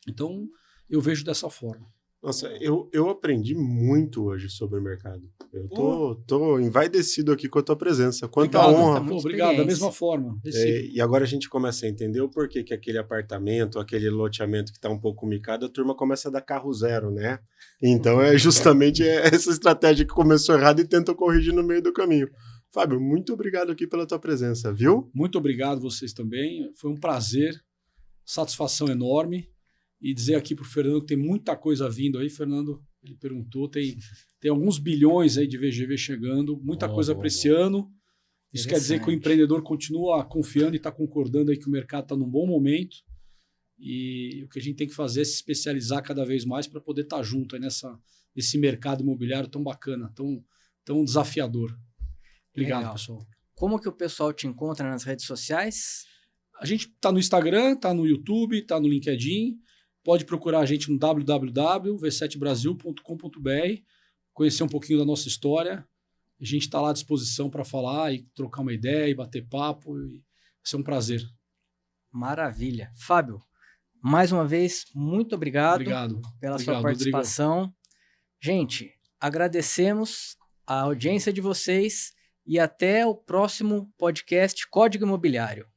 Então, eu vejo dessa forma. Nossa, eu aprendi muito hoje sobre o mercado. Eu tô envaidecido aqui com a tua presença. Quanta Obrigado, honra. Pô, obrigado, da mesma forma. E agora a gente começa a entender o porquê que aquele apartamento, aquele loteamento que está um pouco micado, a turma começa a dar carro zero, né? Então é justamente essa estratégia que começou errado e tenta corrigir no meio do caminho. Fábio, muito obrigado aqui pela tua presença, viu? Muito obrigado vocês também. Foi um prazer, satisfação enorme. E dizer aqui para o Fernando que tem muita coisa vindo aí. Fernando, ele perguntou, tem alguns bilhões aí de VGV chegando, muita coisa para esse ano. Isso quer dizer que o empreendedor continua confiando e está concordando aí que o mercado está num bom momento. E o que a gente tem que fazer é se especializar cada vez mais para poder estar junto aí nesse mercado imobiliário tão bacana, tão desafiador. Obrigado, Legal. pessoal. Como que o pessoal te encontra nas redes sociais? A gente está no Instagram, está no YouTube, está no LinkedIn. Pode procurar a gente no www.v7brasil.com.br, conhecer um pouquinho da nossa história. A gente está lá à disposição para falar e trocar uma ideia e bater papo. E vai ser um prazer. Maravilha. Fábio, mais uma vez, muito obrigado pela sua participação. Rodrigo. Gente, agradecemos a audiência de vocês e até o próximo podcast Código Imobiliário.